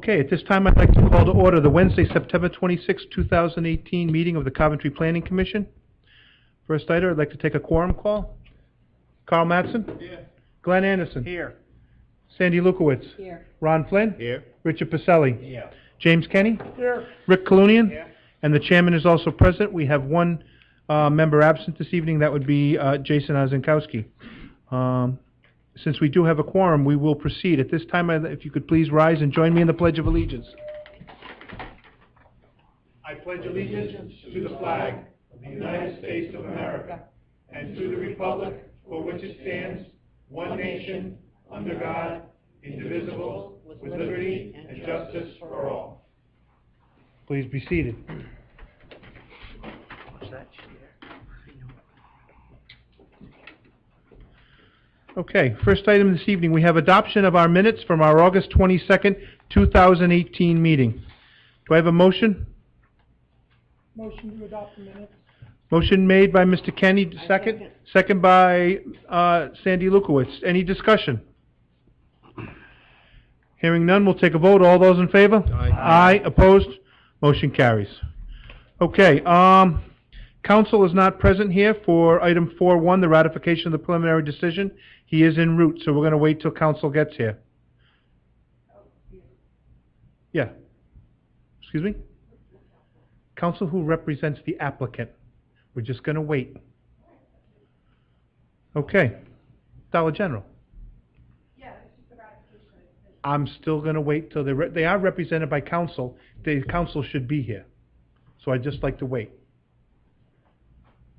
Okay, at this time, I'd like to call to order the Wednesday, September 26, 2018 meeting of the Coventry Planning Commission. First item, I'd like to take a quorum call. Carl Mattson? Here. Glenn Anderson? Here. Sandy Lukowitz? Here. Ron Flynn? Here. Richard Pacelli? Here. James Kenny? Here. Rick Colunian? Here. And the chairman is also present. We have one member absent this evening. That would be Jason Ozenkowski. Since we do have a quorum, we will proceed. At this time, if you could please rise and join me in the Pledge of Allegiance. I pledge allegiance to the flag of the United States of America and to the republic for which it stands, one nation, under God, indivisible, with liberty and justice for all. Please be seated. What's that? Okay, first item this evening, we have adoption of our minutes from our August 22nd, 2018 meeting. Do I have a motion? Motion to adopt the minutes. Motion made by Mr. Kenny, second. Second by Sandy Lukowitz. Any discussion? Hearing none, we'll take a vote. All those in favor? Aye. Opposed? Motion carries. Okay, counsel is not present here for item 4.1, the ratification of the preliminary decision. He is en route, so we're going to wait till counsel gets here. Yeah. Excuse me? Counsel who represents the applicant. We're just going to wait. Okay. Dollar General. Yeah, it's just the ratification. I'm still going to wait till they are represented by counsel. The counsel should be here. So I'd just like to wait.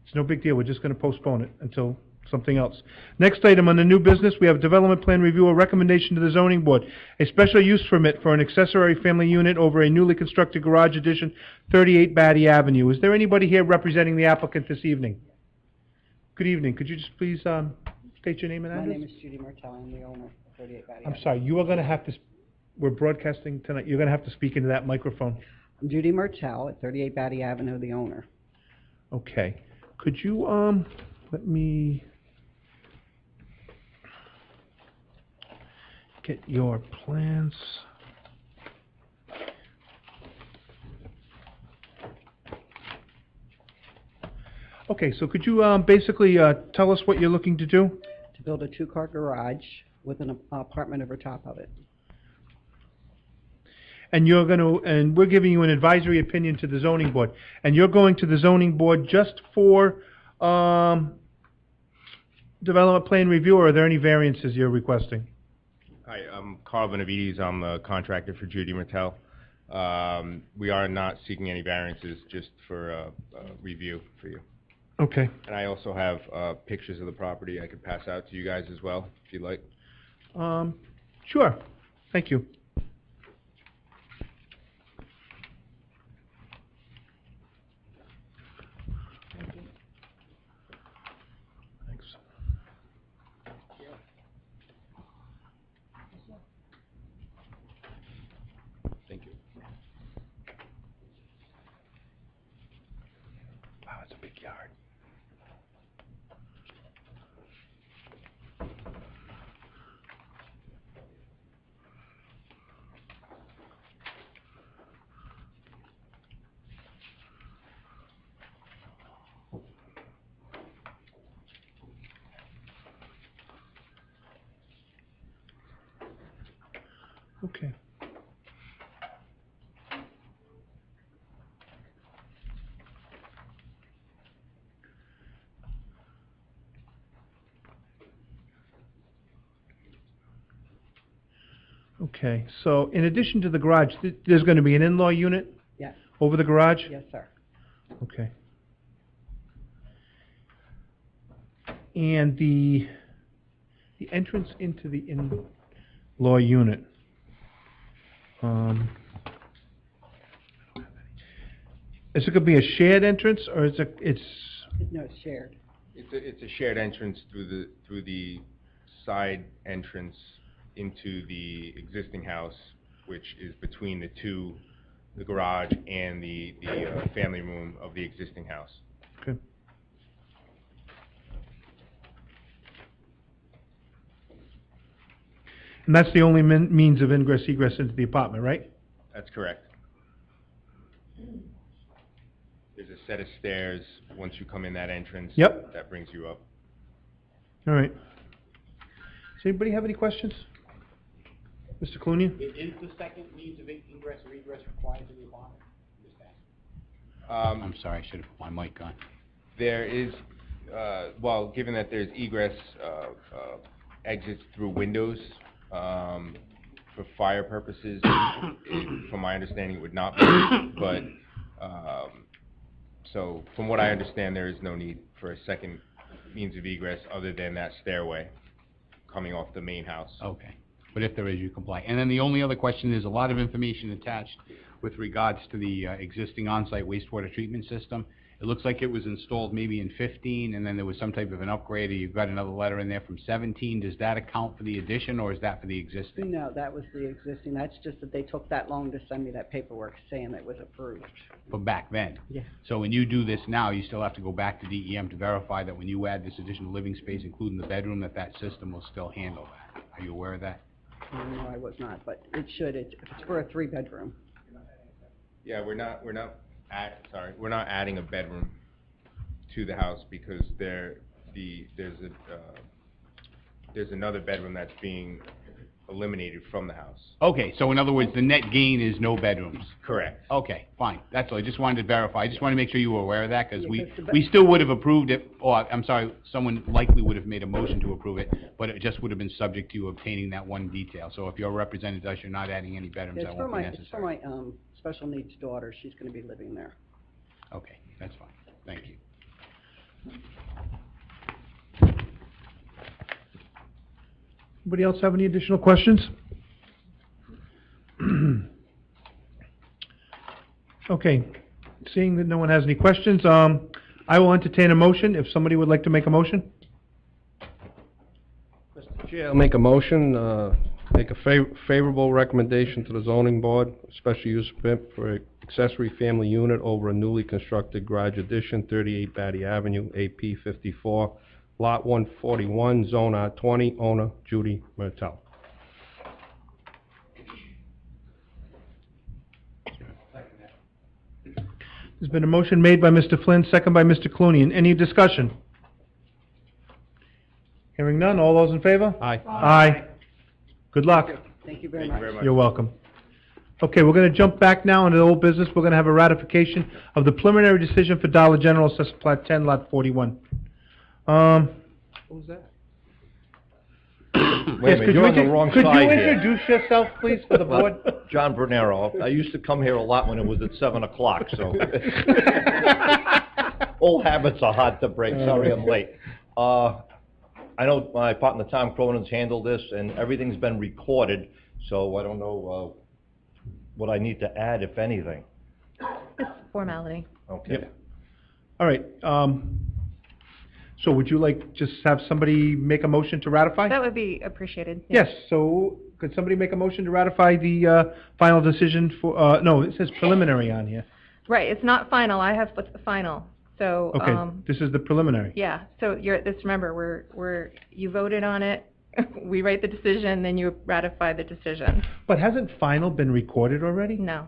It's no big deal. We're just going to postpone it until something else. Next item on the new business, we have development plan review, a recommendation to the zoning board. A special use permit for an accessory family unit over a newly constructed garage addition, 38 Batty Avenue. Is there anybody here representing the applicant this evening? Good evening. Could you just please state your name and address? My name is Judy Martell. I'm the owner of 38 Batty I'm sorry. You are going to have to, we're broadcasting tonight. You're going to have to speak into that microphone. I'm Judy Martell at 38 Batty Avenue, the owner. Okay. Could you, let me get your plans. Okay, so could you basically tell us what you're looking to do? To build a two-car garage with an apartment over top of it. And you're going to, and we're giving you an advisory opinion to the zoning board. And you're going to the zoning board just for development plan review, or are there any variances you're requesting? Hi, I'm Carl Benavides. I'm the contractor for Judy Martell. We are not seeking any variances, just for review for you. Okay. And I also have pictures of the property I could pass out to you guys as well, if you'd like. Sure. Thank you. Thanks. Thank you. Wow, it's a big yard. Okay. Okay, so in addition to the garage, there's going to be an in-law unit Yes. over the garage? Yes, sir. Okay. And the entrance into the in-law unit, is it going to be a shared entrance, or is it's... No, it's shared. It's a shared entrance through the side entrance into the existing house, which is between the garage and the family room of the existing house. Okay. And that's the only means of ingress egress into the apartment, right? That's correct. There's a set of stairs once you come in that entrance. Yep. That brings you up. All right. Does anybody have any questions? Mr. Clunian? Is the second means of ingress or egress required to be upon it? Just ask. I'm sorry, I should have put my mic on. There is, well, given that there's egress exits through windows, for fire purposes, from my understanding, it would not be, but, so from what I understand, there is no need for a second means of egress other than that stairway coming off the main house. Okay, but if there is, you comply. And then the only other question, there's a lot of information attached with regards to the existing on-site wastewater treatment system. It looks like it was installed maybe in 15, and then there was some type of an upgrade, or you've got another letter in there from 17. Does that account for the addition, or is that for the existing? No, that was the existing. That's just that they took that long to send me that paperwork saying it was approved. For back then? Yeah. So when you do this now, you still have to go back to DEM to verify that when you add this additional living space, including the bedroom, that that system will still handle that. Are you aware of that? No, I was not, but it should. If it's for a 3-bedroom. Yeah, we're not adding a bedroom to the house because there's another bedroom that's being eliminated from the house. Okay, so in other words, the net gain is no bedrooms? Correct. Okay, fine, that's all, I just wanted to verify, I just wanted to make sure you were aware of that, because Yeah, we still would have approved it, or, I'm sorry, someone likely would have made a motion to approve it, but it just would have been subject to you obtaining that one detail, so if you're representing us, you're not adding any bedrooms, that won't be necessary. It's for my special needs daughter. She's gonna be living there. Okay, that's fine, thank you. Anybody else have any additional questions? Okay, seeing that no one has any questions, I will entertain a motion if somebody would like to make a motion. Mr. Chair, I'll make a motion, make a favorable recommendation to the zoning board, special use permit for accessory family unit over a newly constructed garage addition, 38 Batty Avenue, AP 54, Lot 141, Zone R20, owner Judy Mertel. There's been a motion made by Mr. Flynn, second by Mr. Clunian. Any discussion? Hearing none, all those in favor? Aye. Aye. Good luck. Thank you very Thank much. you very much. You're welcome. Okay, we're gonna jump back now into the old business. We're gonna have a ratification of the preliminary decision for Dollar General, Assessor Plat 10, Lot 41. What was that? Yes, Wait a minute, you're on the wrong could you side here. introduce yourself, please, for the board? John Bernero. I used to come here a lot when it was at 7 o'clock, so. Old habits are hard to break. Sorry I'm late. I know my partner Tom Cronin's handled this, and everything's been recorded, so I don't know what I need to add, if anything. It's formality. Okay. All right, so would you like just have somebody make a motion to ratify? That would be appreciated. Yes, so could somebody make a motion to ratify the final decision for, no, it says preliminary on here. Right, it's not final, I have what's the final, so, Okay, this is the preliminary. yeah, so remember, you voted on it, we write the decision, then you ratify the decision. But hasn't final been recorded already? No.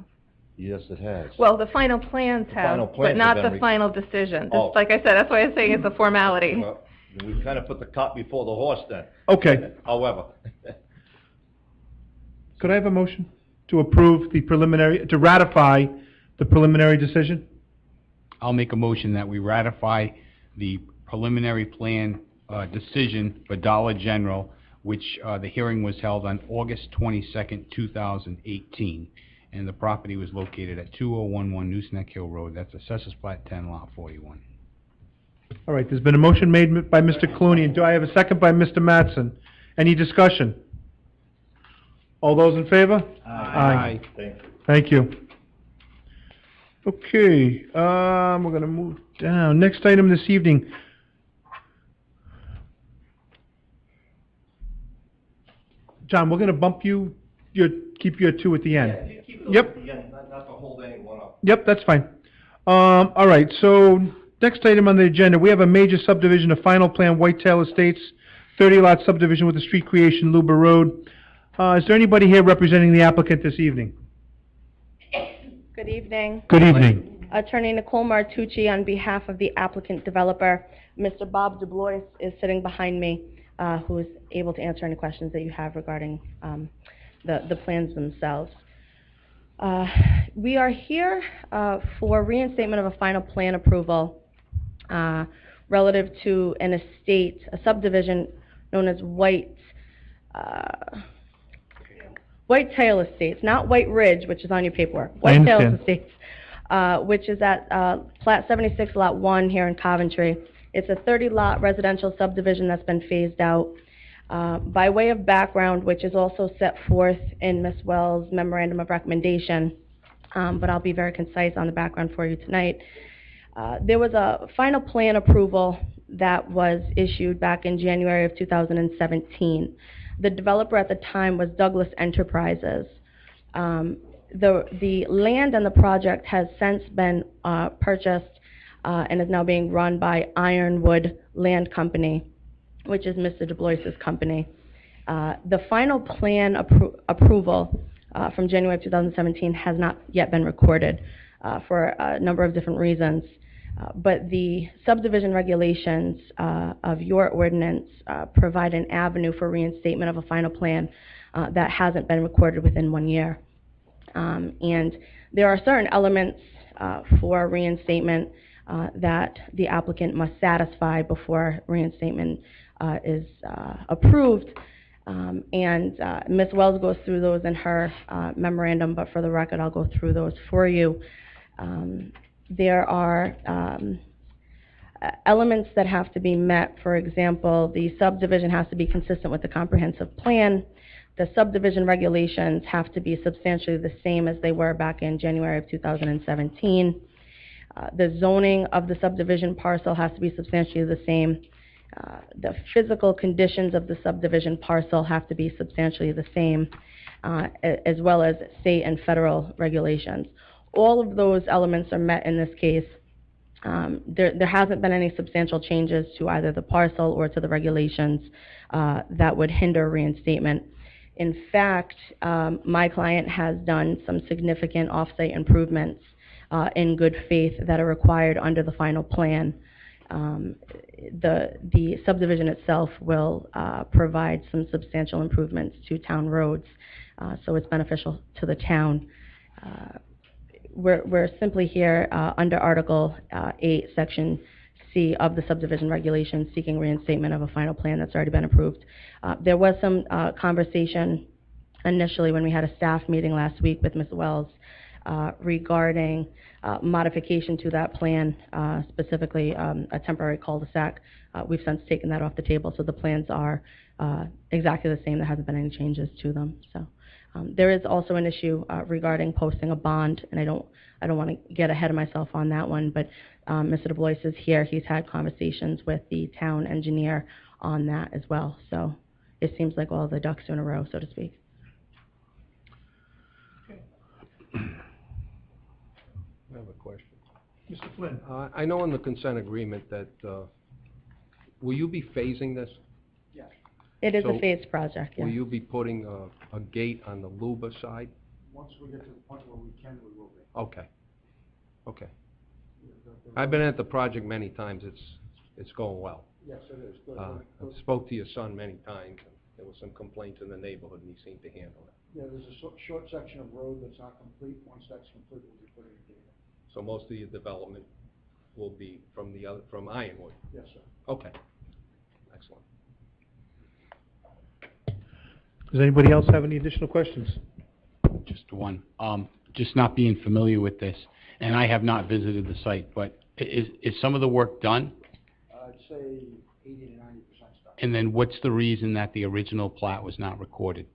Yes, it has. Well, the final plans The have, final but plans not have the been final decision. Oh. Like I said, that's why I'm saying it's a formality. Well, we kind of put the cart before the horse then. Okay, However, could I have a motion to approve the preliminary, to ratify the preliminary decision? I'll make a motion that we ratify the preliminary plan decision for Dollar General, which the hearing was held on August 22nd, 2018, and the property was located at 2011 Nooseneck Hill Road. That's Assessors Plat 10, Lot 41. All right, there's been a motion made by Mr. Clooney, and do I have a second by Mr. Mattson? Any discussion? All those in favor? Aye. thank you. Thank you. Okay, we're gonna move down. Next item this evening. John, we're gonna bump you, keep you at 2 at the end. Yep. Not to hold anyone up. Yep, that's fine. All right, so next item on the agenda, we have a major subdivision of final plan Whitetail Estates, 30-lot subdivision with a street creation, Luber Road. Is there anybody here representing the applicant this evening? Good evening. Good evening. Attorney Nicole Martucci on behalf of the applicant developer. Mr. Bob DuBois is sitting behind me, who is able to answer any questions that you have regarding the plans themselves. We are here for reinstatement of a final plan approval relative to an estate, a subdivision known as Whitetail Estates, not White Ridge, which is on your paperwork. I Whitetail understand. Estates, which is at Plat 76, Lot 1 here in Coventry. It's a 30-lot residential subdivision that's been phased out. By way of background, which is also set forth in Ms. Wells' memorandum of recommendation, but I'll be very concise on the background for you tonight. There was a final plan approval that was issued back in January of 2017. The developer at the time was Douglas Enterprises. The land and the project has since been purchased and is now being run by Ironwood Land Company, which is Mr. DuBois' company. The final plan approval from January of 2017 has not yet been recorded for a number of different reasons. But the subdivision regulations of your ordinance provide an avenue for reinstatement of a final plan that hasn't been recorded within 1 year. And there are certain elements for reinstatement that the applicant must satisfy before reinstatement is approved. And Ms. Wells goes through those in her memorandum, but for the record, I'll go through those for you. There are elements that have to be met. For example, the subdivision has to be consistent with the comprehensive plan. The subdivision regulations have to be substantially the same as they were back in January of 2017. The zoning of the subdivision parcel has to be substantially the same. The physical conditions of the subdivision parcel have to be substantially the same, as well as state and federal regulations. All of those elements are met in this case. There hasn't been any substantial changes to either the parcel or to the regulations that would hinder reinstatement. In fact, my client has done some significant off-site improvements in good faith that are required under the final plan. The subdivision itself will provide some substantial improvements to town roads, so it's beneficial to the town. We're simply here under Article 8, Section C of the subdivision regulations, seeking reinstatement of a final plan that's already been approved. There was some conversation initially when we had a staff meeting last week with Ms. Wells regarding modification to that plan, specifically a temporary cul-de-sac. We've since taken that off the table, so the plans are exactly the same. There hasn't been any changes to them. So. There is also an issue regarding posting a bond, and I don't want to get ahead of myself on that one, but Mr. DuBois is here. He's had conversations with the town engineer on that as well. So it seems like all the ducks are in a row, so to speak. I have a question. Mr. Flynn? I know in the consent agreement that, will you be phasing this? It is So, a phased project, yes. Will you be putting a gate on the Luba side? Once we get to the point where we can, we will be. Okay. Okay. I've been at the project many times. It's going well. Yes, it is. Good. I spoke to your son many times, and there was some complaints in the neighborhood, and he seemed to handle it. Yeah, there's a short section of road that's not complete. Once that's complete, we'll be putting a gate in. So most of your development will be from Ironwood? Yes, sir. Okay. Excellent. Does anybody else have any additional questions? Just one. Just not being familiar with this, and I have not visited the site, but is some of the work done? I'd say 80 to 90% stuff. And then what's the reason that the original plat was not recorded?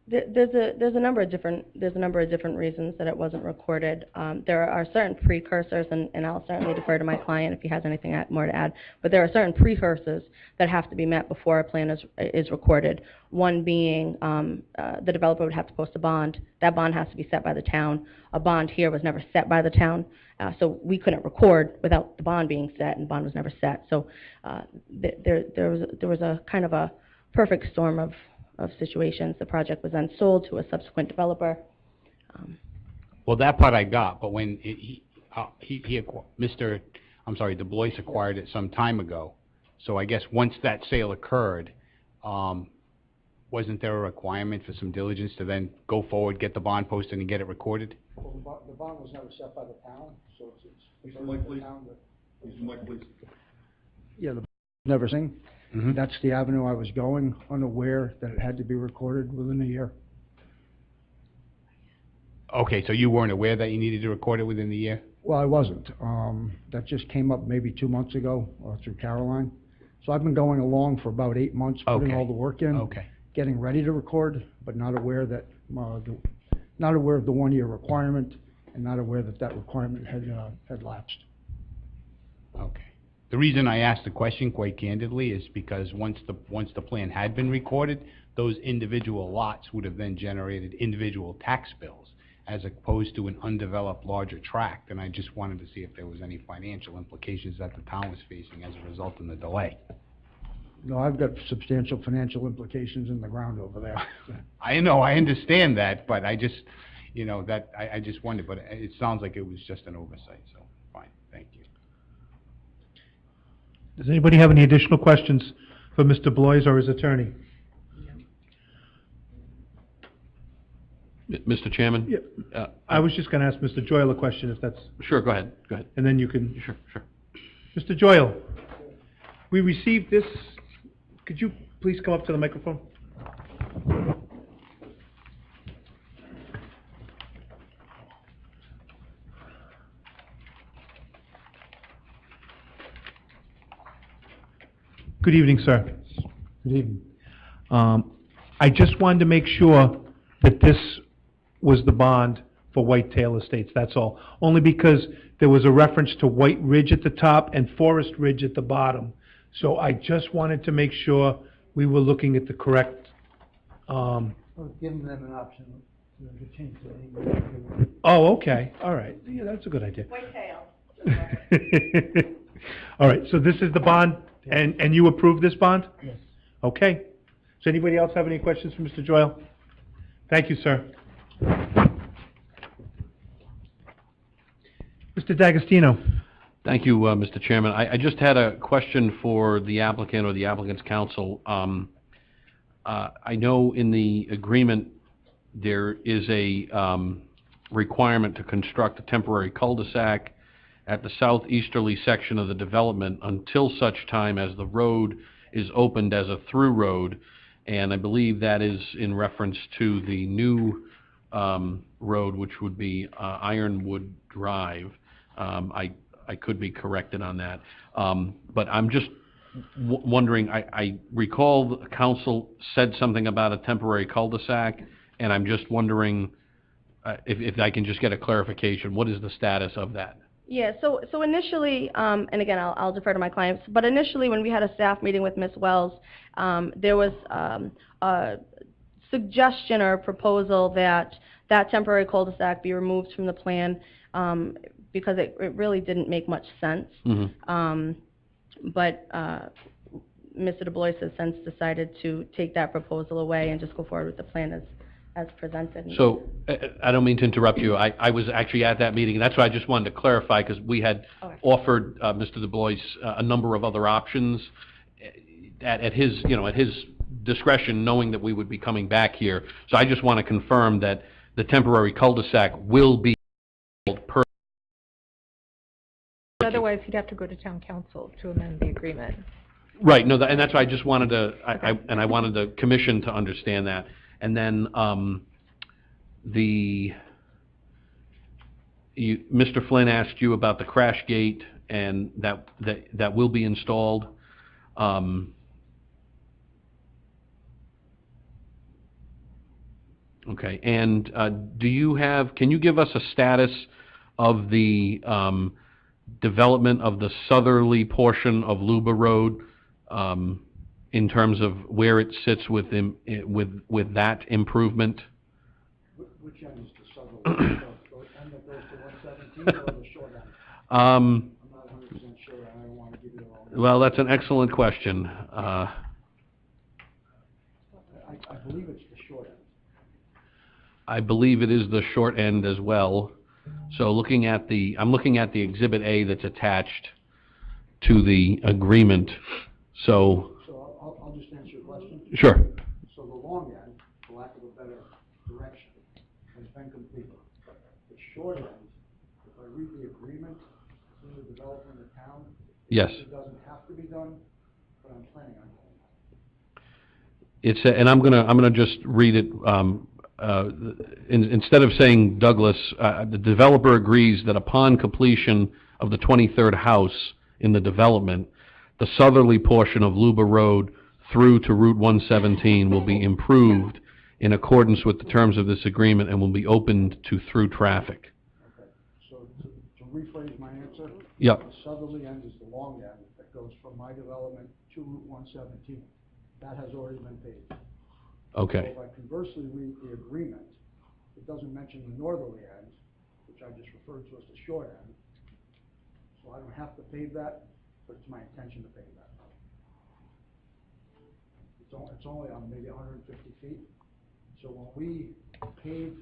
There's a number of different reasons that it wasn't recorded. There are certain precursors, and I'll certainly defer to my client if he has anything more to add. But there are certain precursors that have to be met before a plan is recorded. One being the developer would have to post a bond. That bond has to be set by the town. A bond here was never set by the town, so we couldn't record without the bond being set, and the bond was never set. So there was a kind of a perfect storm of situations. The project was then sold to a subsequent developer. Well, that part I got, but when Du Bois acquired it some time ago, so I guess once that sale occurred, wasn't there a requirement for some diligence to then go forward, get the bond posted, and get it recorded? Well, the bond was never set by the town, so it's Mr. Mike, the please. town that. Mr. Mike, please. Yeah, the never seen. Mhm. That's the avenue I was going, unaware that it had to be recorded within a year. Okay, so you weren't aware that you needed to record it within the year? Well, I wasn't. That just came up maybe 2 months ago, through Caroline. So I've been going along for about 8 months, putting Okay. all the work in. Okay. Getting ready to record, but not aware that, not aware of the 1-year requirement, and not aware that that requirement had lapsed. Okay. The reason I asked the question, quite candidly, is because once the plan had been recorded, those individual lots would have then generated individual tax bills, as opposed to an undeveloped larger tract, and I just wanted to see if there was any financial implications that the town was facing as a result of the delay. No, I've got substantial financial implications in the ground over there. I know, I understand that, but I just, I just wondered, but it sounds like it was just an oversight, so, fine, thank you. Does anybody have any additional questions for Mr. Blois or his attorney? Mr. Chairman? Yeah. I was just gonna ask Mr. Joyal a question, if that's, Sure, go ahead, go ahead. and then you can... Sure, sure. Mr. Joyal, we received this, could you please come up to the microphone? Good evening, sir. Good evening. I just wanted to make sure that this was the bond for Whitetail Estates, that's all. Only because there was a reference to White Ridge at the top and Forest Ridge at the bottom. So I just wanted to make sure we were looking at the correct, Giving them an option to change the oh, okay, all right, yeah, that's a good idea. Whitetail. All right, so this is the bond, and you approve this bond? Yes. Okay. Does anybody else have any questions for Mr. Joyal? Thank you, sir. Mr. D'Agostino. Thank you, Mr. Chairman. I just had a question for the applicant or the applicant's counsel. I know in the agreement there is a requirement to construct a temporary cul-de-sac at the southeasterly section of the development until such time as the road is opened as a through road, and I believe that is in reference to the new road, which would be Ironwood Drive. I could be corrected on that. But I'm just wondering, I recall the council said something about a temporary cul-de-sac, and I'm just wondering if I can just get a clarification. What is the status of that? Yeah, so initially, and again, I'll defer to my clients, but initially when we had a staff meeting with Ms. Wells, there was a suggestion or a proposal that that temporary cul-de-sac be removed from the plan, because it really didn't make much sense. Mm-hmm. But Mr. Du Bois has since decided to take that proposal away and just go forward with the plan as presented. So, I don't mean to interrupt you. I was actually at that meeting, and that's why I just wanted to clarify, because we had offered Mr. Du Bois a number of other options at his, at his discretion, knowing that we would be coming back here. So I just want to confirm that the temporary cul-de-sac will be per. Otherwise, he'd have to go to town council to amend the agreement. Right, no, and that's why I just wanted to, I wanted the commission to understand that. And then, Mr. Flynn asked you about the crash gate, and that will be installed. Okay, and can you give us a status of the development of the southerly portion of Luba Road, in terms of where it sits with that improvement? Which end is the southerly, end that goes to 117 or the short end? I'm not 100% sure, I don't want to give you the wrong. Well, that's an excellent question. I believe it's the short end. I believe it is the short end as well. So I'm looking at the Exhibit A that's attached to the agreement, so, So I'll just answer your question. sure. So the long end, for lack of a better direction, has been completed. The short end, if I read the agreement between the developer and the town, Yes. it doesn't have to be done, but I'm planning on doing that. And I'm gonna just read it, instead of saying Douglas, the developer agrees that upon completion of the 23rd house in the development, the southerly portion of Luba Road through to Route 117 will be improved in accordance with the terms of this agreement and will be opened to through traffic. Okay, so to rephrase my answer. Yep. The southerly end is the long end that goes from my development to Route 117. That has already been paved. Okay, So if I conversely read the agreement, it doesn't mention the northerly end, which I just referred to as the short end. So I don't have to pave that, but it's my intention to pave that. It's only on maybe 150 feet. So when we pave,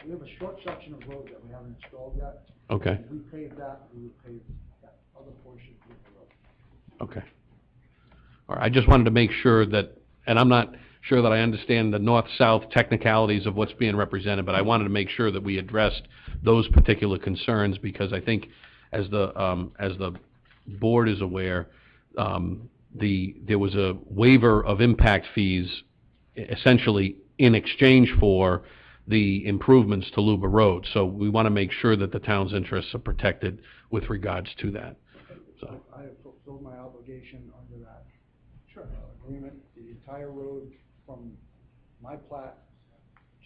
we have a short section of road that we haven't installed yet. okay, If we pave that, we would pave that other portion of the road. okay. All right, I just wanted to make sure that, and I'm not sure that I understand the north-south technicalities of what's being represented, but I wanted to make sure that we addressed those particular concerns, because I think as the board is aware, there was a waiver of impact fees essentially in exchange for the improvements to Luba Road. So we want to make sure that the town's interests are protected with regards to that. So, I have fulfilled my obligation under that agreement. The entire road from my plat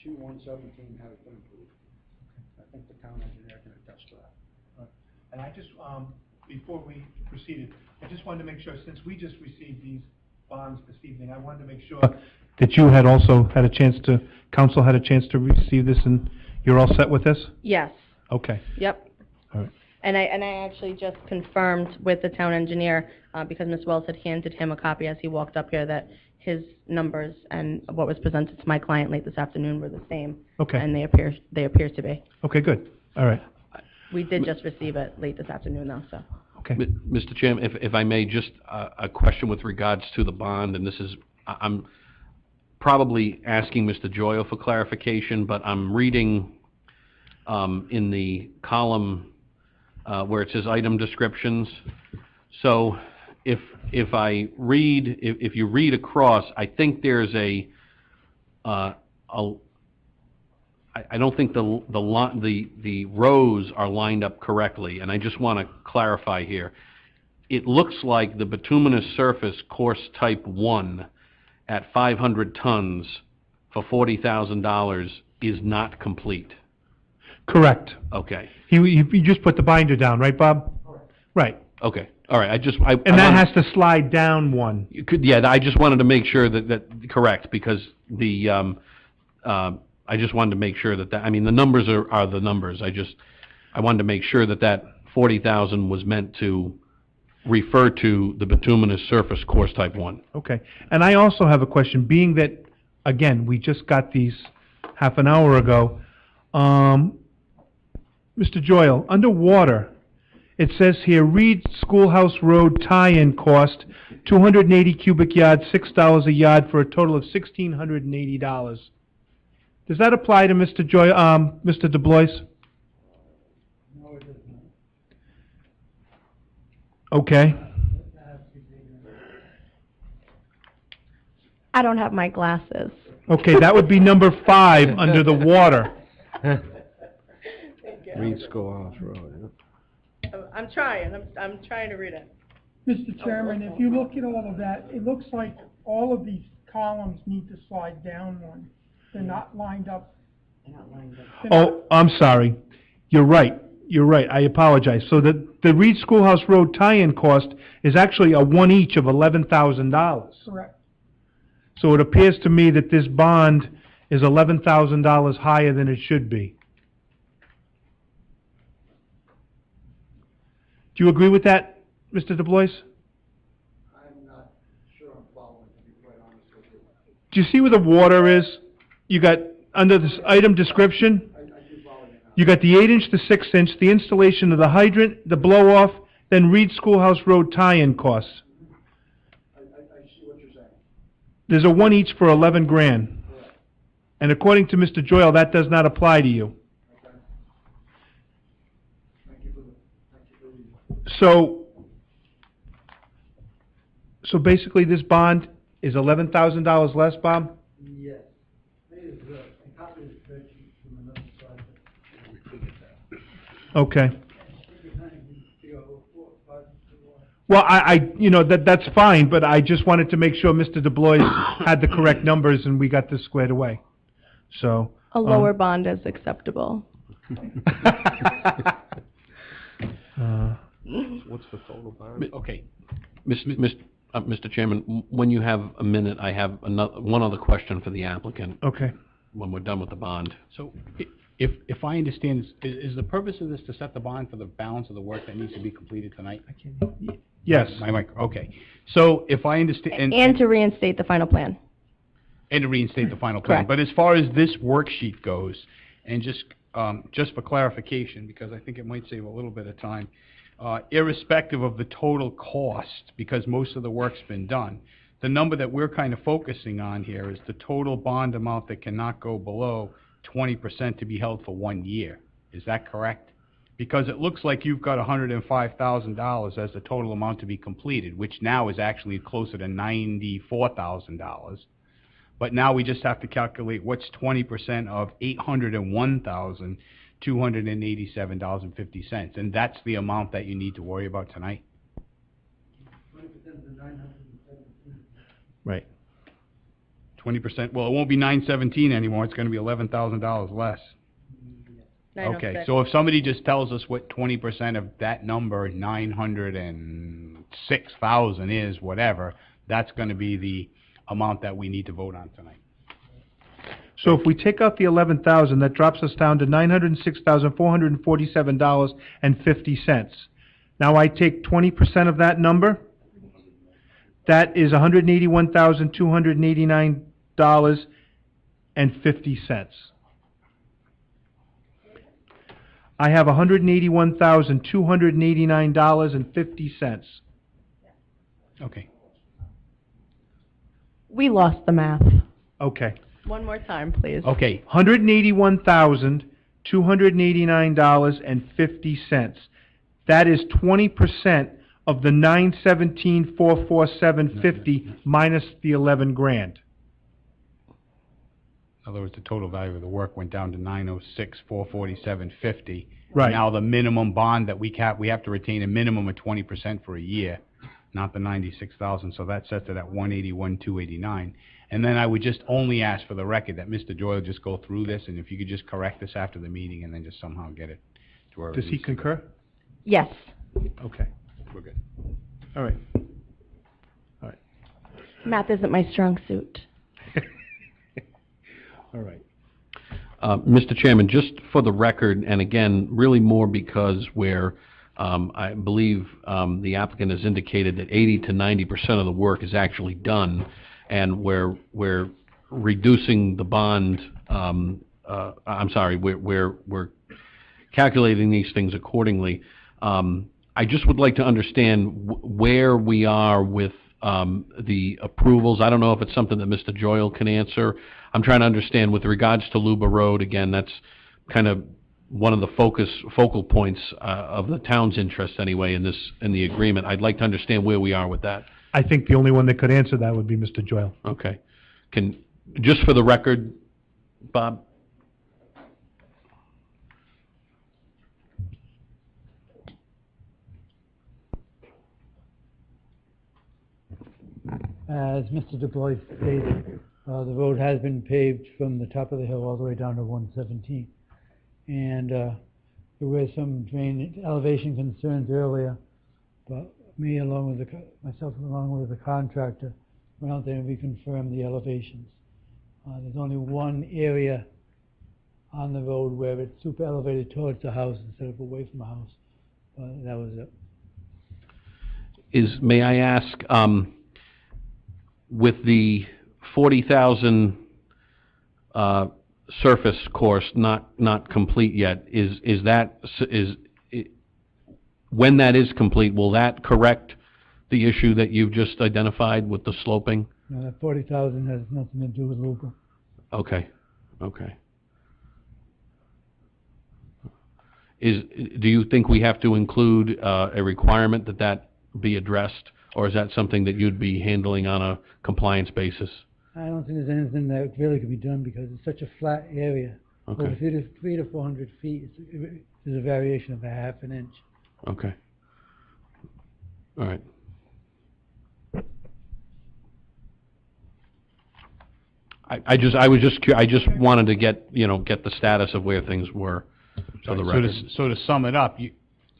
to 117 has been improved. I think the town engineer can attest to that. And I just, before we proceeded, I just wanted to make sure, since we just received these bonds this evening, I wanted to make sure that you had also had a chance to, council had a chance to receive this, and you're all set with this? Yes, Okay, yep. all right. And I actually just confirmed with the town engineer, because Ms. Wells had handed him a copy as he walked up here, that his numbers and what was presented to my client late this afternoon were the same. Okay. And they appear to be. Okay, good, all right, We did just receive it late this afternoon though, so. okay. Mr. Chairman, if I may, just a question with regards to the bond, and this is, I'm probably asking Mr. Joyo for clarification, but I'm reading in the column where it says item descriptions. So if you read across, I think there's I don't think the rows are lined up correctly, and I just want to clarify here. It looks like the bituminous surface course type 1 at 500 tons for $40,000 is not complete. Correct. Okay, You just put the binder down, right, Bob? Right. okay, all right, And that has to slide down one. I just wanted to make sure that correct, because I just wanted to make sure that I mean, the numbers are the numbers. I wanted to make sure that 40,000 was meant to refer to the bituminous surface course type 1. Okay, and I also have a question, being that, again, we just got these half an hour ago. Mr. Joyle, under water, it says here, Reed Schoolhouse Road tie-in cost, 280 cubic yards, $6 a yard, for a total of $1,680. Does that apply to Mr. Mr. DeBlois? No, it does not. Okay. I don't have my glasses. Okay, that would be number 5 under the water. Reed Schoolhouse Road, I'm trying to read it. Mr. Chairman, if you look at all of that, it looks like all of these columns need to slide down one. They're not lined up. Oh, I'm sorry. You're right. I apologize. So the Reed Schoolhouse Road tie-in cost is actually a one each of $11,000. Correct. So it appears to me that this bond is $11,000 higher than it should be. Do you agree with that, Mr. DeBlois? I'm not sure I'm following, to be quite honest with you. Do you see where the water is? You got, under this item description, I do follow you now. You got the 8-inch, the 6-inch, the installation of the hydrant, the blow-off, then Reed Schoolhouse Road tie-in costs. I see what you're saying. There's a one each for 11 grand. And according to Mr. Joyle, that does not apply to you. Okay. Thank you for the. So basically this bond is $11,000 less, Bob? Yes. There's a copy of the spreadsheet from another side. Okay. Well, that's fine, but I just wanted to make sure Mr. DeBlois had the correct numbers and we got this squared away. So. A lower bond is acceptable. What's the total bond? Okay. Mr. Chairman, when you have a minute, I have one other question for the applicant Okay. when we're done with the bond. So, if I understand, is the purpose of this to set the bond for the balance of the work that needs to be completed tonight? Yes. My mic, okay. So, if I understand. And to reinstate the final plan. And to reinstate the final plan. Correct. But as far as this worksheet goes, and just for clarification, because I think it might save a little bit of time, irrespective of the total cost, because most of the work's been done, the number that we're kind of focusing on here is the total bond amount that cannot go below 20% to be held for 1 year. Is that correct? Because it looks like you've got $105,000 as the total amount to be completed, which now is actually closer to $94,000. But now we just have to calculate what's 20% of $801,287.50, and that's the amount that you need to worry about tonight. 20% of the 917. Right. 20%, well, it won't be 917 anymore, it's gonna be $11,000 less. Okay, so if somebody just tells us what 20% of that number, 906,000 is, whatever, that's gonna be the amount that we need to vote on tonight. So if we take out the 11,000, that drops us down to $906,447.50. Now I take 20% of that number. That is $181,289.50. I have $181,289.50. Okay. We lost the math. Okay. One more time, please. Okay, $181,289.50. That is 20% of the $917,447.50 minus the 11 grand. in other words, the total value of the work went down to $906,447.50. Right. Now, the minimum bond that we have to retain a minimum of 20% for a year, not the 96,000, so that sets it at 181,289. And then I would just only ask for the record that Mr. Doyle just go through this, and if you could just correct this after the meeting and then just somehow get it to where it Does he needs to go. concur? Yes. Okay. We're good. All right. Math isn't my strong suit. All right. Mr. Chairman, just for the record, and again, really more because where I believe the applicant has indicated that 80 to 90% of the work is actually done, and we're reducing the bond, I'm sorry, we're calculating these things accordingly. I just would like to understand where we are with the approvals. I don't know if it's something that Mr. Joyle can answer. I'm trying to understand with regards to Luba Road, again, that's kind of one of the focal points of the town's interest anyway in the agreement. I'd like to understand where we are with that. I think the only one that could answer that would be Mr. Joyle. Okay. Just for the record, Bob? As Mr. DeBlois stated, the road has been paved from the top of the hill all the way down to 117. And there were some elevation concerns earlier, but myself along with the contractor went out there and we confirmed the elevations. There's only one area on the road where it's super elevated towards the house instead of away from the house. That was it. May I ask, with the 40,000 surface course not complete yet, when that is complete, will that correct the issue that you've just identified with the sloping? No, that 40,000 has nothing to do with Luca. Okay, okay. Do you think we have to include a requirement that be addressed, or is that something that you'd be handling on a compliance basis? I don't think there's anything that really could be done because it's such a flat area. Okay. Over 300 to 400 feet, there's a variation of a half an inch. Okay. All right. I just wanted to get the status of where things were. For the record. So to sum it up,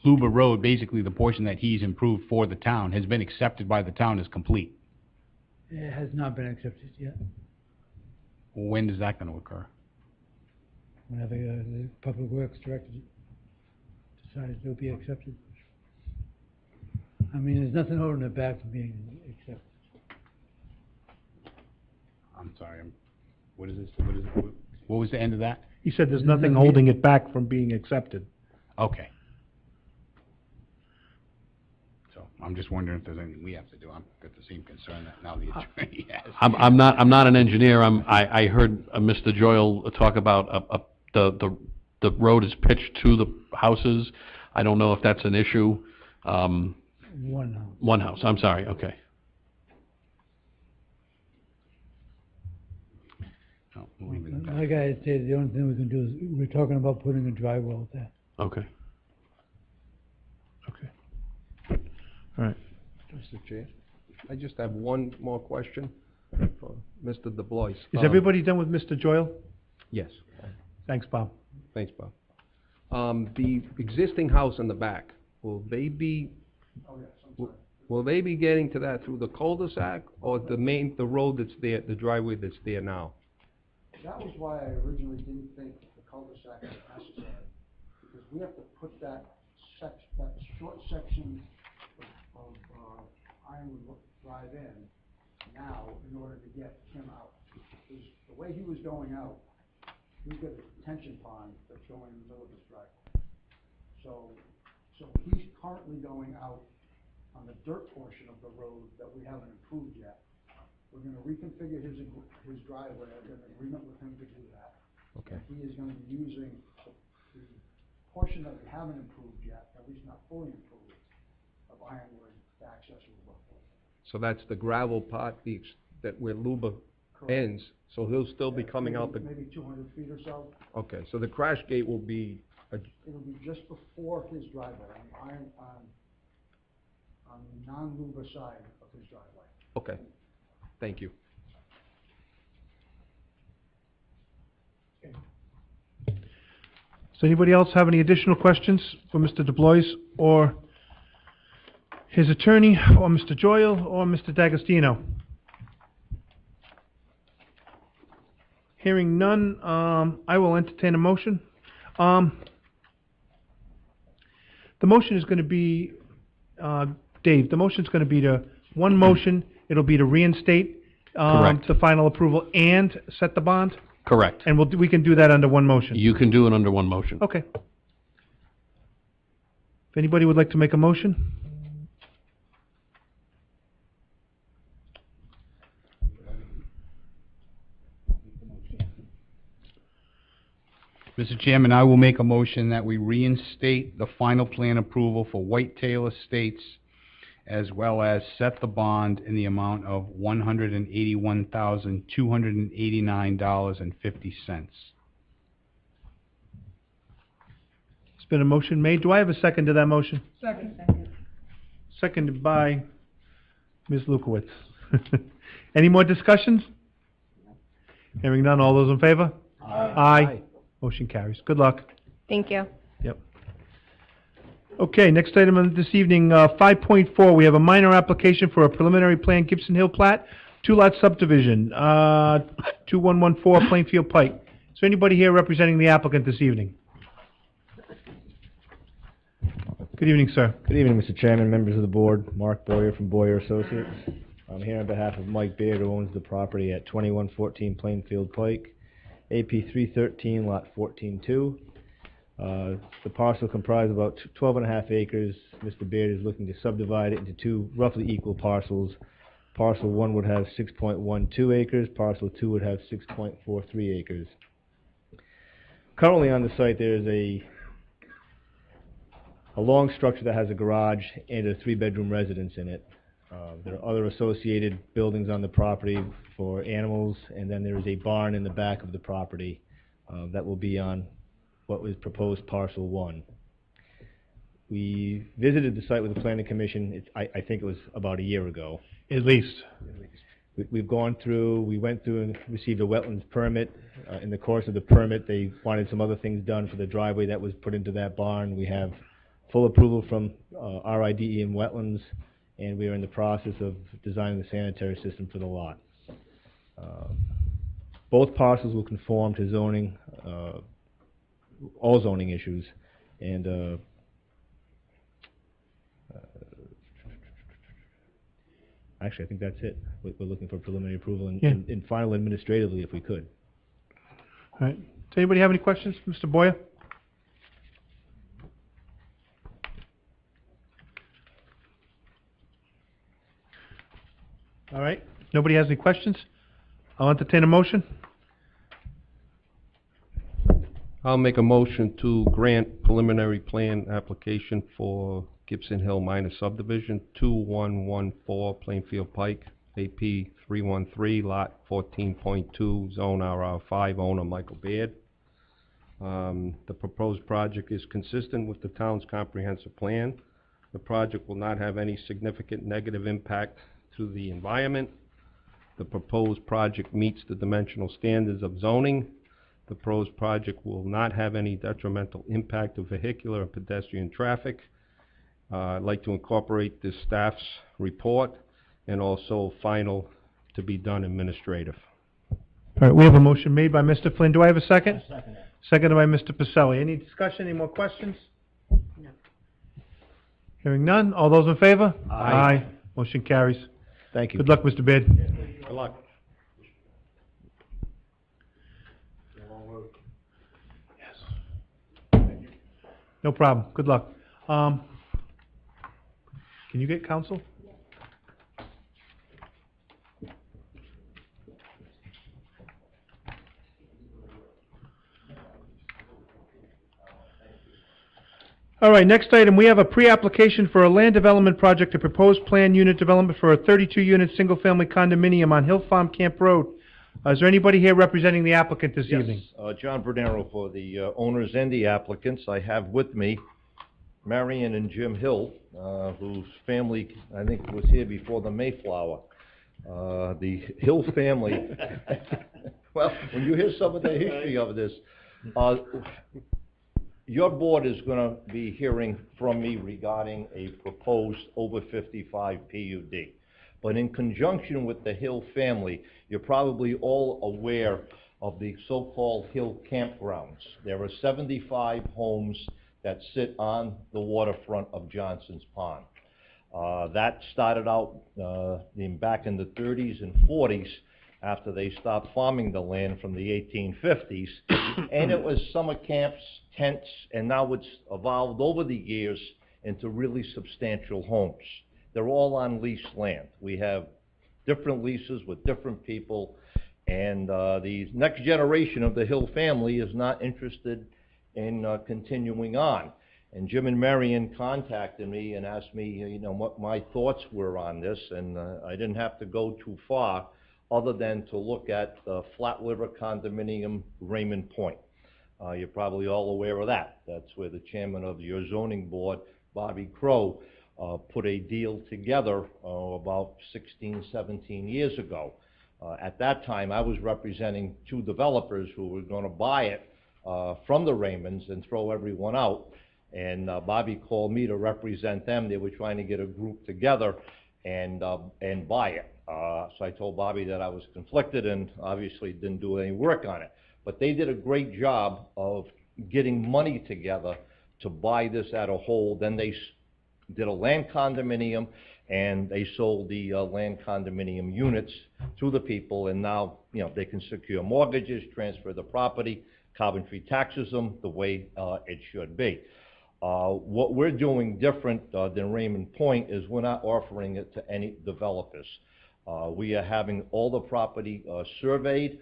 Luba Road, basically the portion that he's improved for the town, has been accepted by the town as complete. It has not been accepted yet. When is that going to occur? Whenever the Public Works Director decides it'll be accepted. I mean, there's nothing holding it back from being accepted. I'm sorry. What is this? What was the end of that? He said there's nothing holding it back from being accepted. Okay. So I'm just wondering if there's anything we have to do. I've got the same concern that now the attorney has. I'm not an engineer. I heard Mr. Joyle talk about the road is pitched to the houses. I don't know if that's an issue. One house. One house. I'm sorry. Okay. No, we'll leave it at that. Like I said, the only thing we can do is, we're talking about putting a dry well there. Okay. Okay. All right. Mr. Chair, I just have one more question for Mr. DeBlois. Is everybody done with Mr. Joyle? Yes. Thanks, Bob. Thanks, Bob. The existing house in the back, will they be getting to that through the cul-de-sac or the road that's there, the driveway that's there now? That was why I originally didn't think the cul-de-sac was necessary, because we have to put that short section of Ironwood Drive in now in order to get him out. Because the way he was going out, we've got a detention pond that's going in the middle of his driveway. So he's currently going out on the dirt portion of the road that we haven't improved yet. We're gonna reconfigure his driveway, I've got an agreement with him to do that. Okay. He is gonna be using the portion that we haven't improved yet, at least not fully improved, of Ironwood to access Luba. So that's the gravel part, that where Luba ends, so he'll still be coming out the... Maybe 200 feet or so. Okay, so the crash gate will be... It'll be just before his driveway, on the non-Luba side of his driveway. Okay, thank you. Does anybody else have any additional questions for Mr. DeBlois or his attorney, or Mr. Joyle, or Mr. D'Agostino? Hearing none, I will entertain a motion. The motion is going to be, Dave, the motion is going to be one motion, it'll be to reinstate Correct. the final approval and set the bond? Correct. And we can do that under one motion? You can do it under one motion. Okay. If anybody would like to make a motion? Mr. Chairman, I will make a motion that we reinstate the final plan approval for Whitetail Estates, as well as set the bond in the amount of $181,289.50. It's been a motion made. Do I have a second to that motion? Second. Seconded by Ms. Lukowitz. Any more discussions? Hearing none, all those in favor? Aye. Motion carries. Good luck. Thank you. Yep. Okay, next item on this evening, 5.4, we have a minor application for a preliminary plan Gibson Hill plat, two-lot subdivision, 2114 Plainfield Pike. Is there anybody here representing the applicant this evening? Good evening, sir. Good evening, Mr. Chairman, members of the board. Mark Boyer from Boyer Associates. I'm here on behalf of Mike Beard, who owns the property at 2114 Plainfield Pike. AP 313, lot 14-2. The parcel comprised about 12.5 acres. Mr. Beard is looking to subdivide it into two roughly equal parcels. Parcel 1 would have 6.12 acres, parcel 2 would have 6.43 acres. Currently on the site there is a long structure that has a garage and a 3-bedroom residence in it. There are other associated buildings on the property for animals, and then there is a barn in the back of the property that will be on what was proposed parcel 1. We visited the site with the planning commission, I think it was about a year ago. At least. We went through and received a wetlands permit. In the course of the permit, they wanted some other things done for the driveway that was put into that barn. We have full approval from RIDE and wetlands, and we are in the process of designing the sanitary system for the lot. Both parcels will conform to zoning, all zoning issues, and actually, I think that's it. We're looking for preliminary approval and final administratively if we could. All right. Does anybody have any questions, Mr. Boyer? All right. Nobody has any questions? I'll entertain a motion. I'll make a motion to grant preliminary plan application for Gibson Hill Minor Subdivision, 2114 Plainfield Pike, AP 313, lot 14.2, zone RR5, owner Michael Baird. The proposed project is consistent with the town's comprehensive plan. The project will not have any significant negative impact to the environment. The proposed project meets the dimensional standards of zoning. The proposed project will not have any detrimental impact of vehicular and pedestrian traffic. I'd like to incorporate the staff's report and also final to be done administrative. All right, we have a motion made by Mr. Flynn. Do I have a second? Second. Seconded by Mr. Pacelli. Any discussion, any more questions? No. Hearing none. All those in favor? Aye. Motion carries. Thank you. Good luck, Mr. Baird. Good luck. No problem. Good luck. Can you get counsel? All right, next item, we have a pre-application for a land development project, a proposed plan unit development for a 32-unit single-family condominium on Hill Farm Camp Road. Is there anybody here representing the applicant this evening? Yes, John Bernero for the owners and the applicants. I have with me Marion and Jim Hill, whose family, I think, was here before the Mayflower. The Hill family, well, when you hear some of the history of this, your board is going to be hearing from me regarding a proposed over 55 PUD. But in conjunction with the Hill family, you're probably all aware of the so-called Hill campgrounds. There are 75 homes that sit on the waterfront of Johnson's Pond. That started out back in the 30s and 40s after they stopped farming the land from the 1850s. And it was summer camps, tents, and now it's evolved over the years into really substantial homes. They're all on leased land. We have different leases with different people, and the next generation of the Hill family is not interested in continuing on. And Jim and Marion contacted me and asked me, you know, what my thoughts were on this, and I didn't have to go too far other than to look at the Flat River Condominium, Raymond Point. You're probably all aware of that. That's where the chairman of your zoning board, Bobby Crow, put a deal together about 16, 17 years ago. At that time, I was representing two developers who were going to buy it from the Raymonds and throw everyone out. And Bobby called me to represent them. They were trying to get a group together and buy it. So I told Bobby that I was conflicted and obviously didn't do any work on it. But they did a great job of getting money together to buy this at a whole. Then they did a land condominium, and they sold the land condominium units to the people, and now, they can secure mortgages, transfer the property. Coventry taxes them the way it should be. What we're doing different than Raymond Point is we're not offering it to any developers. We are having all the property surveyed.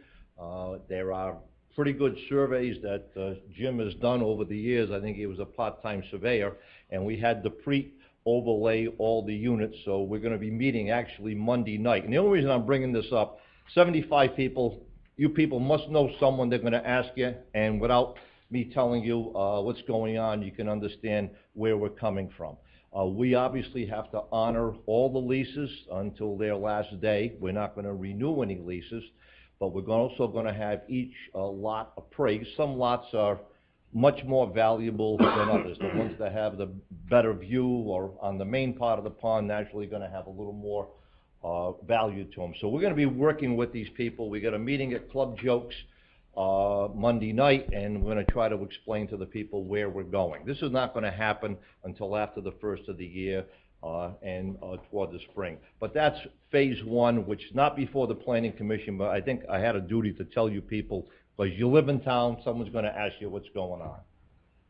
There are pretty good surveys that Jim has done over the years. I think he was a part-time surveyor, and we had to pre-overlay all the units, so we're going to be meeting actually Monday night. And the only reason I'm bringing this up, 75 people, you people must know someone they're going to ask you, and without me telling you what's going on, you can understand where we're coming from. We obviously have to honor all the leases until their last day. We're not going to renew any leases, but we're also going to have each lot appraised. Some lots are much more valuable than others. The ones that have the better view or on the main part of the pond naturally going to have a little more value to them. So we're going to be working with these people. We got a meeting at Club Jokes Monday night, and we're going to try to explain to the people where we're going. This is not going to happen until after the first of the year and toward the spring. But that's phase one, which is not before the Planning Commission, but I think I had a duty to tell you people, because you live in town, someone's going to ask you what's going on.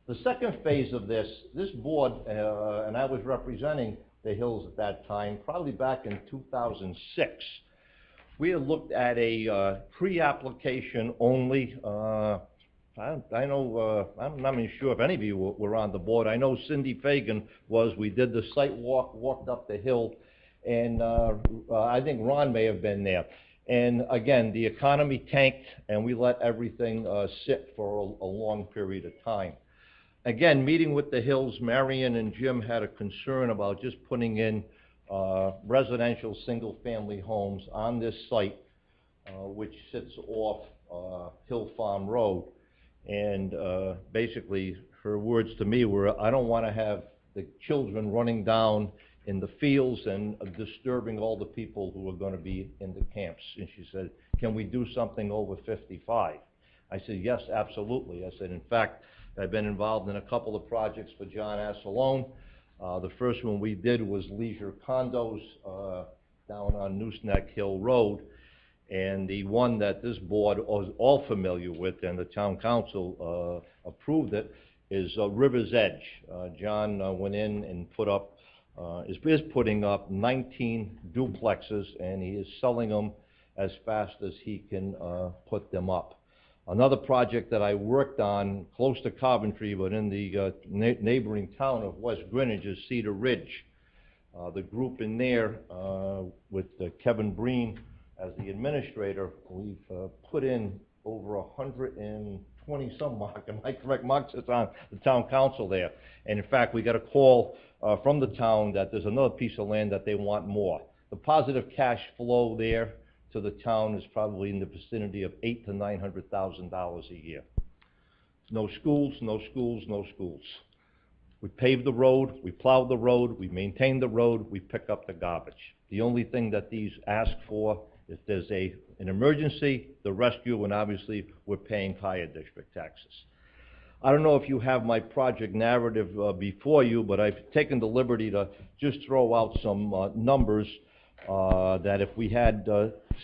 The second phase of this board, and I was representing the Hills at that time, probably back in 2006, we had looked at a pre-application only. I know, I'm not even sure if any of you were on the board. I know Cindy Fagan was. We did the site walk, walked up the hill, and I think Ron may have been there. And again, the economy tanked, and we let everything sit for a long period of time. Again, meeting with the Hills, Marion and Jim had a concern about just putting in residential single-family homes on this site, which sits off Hill Farm Road. And basically, her words to me were, I don't want to have the children running down in the fields and disturbing all the people who are going to be in the camps. And she said, can we do something over 55? I said, yes, absolutely. I said, in fact, I've been involved in a couple of projects for John Assalone. The first one we did was leisure condos down on Nooseneck Hill Road. And the one that this board was all familiar with, and the town council approved it, is River's Edge. John went in and put up, is putting up 19 duplexes, and he is selling them as fast as he can put them up. Another project that I worked on close to Coventry, but in the neighboring town of West Greenwich, is Cedar Ridge. The group in there with Kevin Breen as the administrator, we've put in over 120 some, Mark, am I correct? Mark sits on the town council there. And in fact, we got a call from the town that there's another piece of land that they want more. The positive cash flow there to the town is probably in the vicinity of $800,000 to $900,000 a year. No schools, no schools, no schools. We paved the road, we plowed the road, we maintained the road, we pick up the garbage. The only thing that these ask for, if there's an emergency, the rescue, and obviously we're paying fire district taxes. I don't know if you have my project narrative before you, but I've taken the liberty to just throw out some numbers that if we had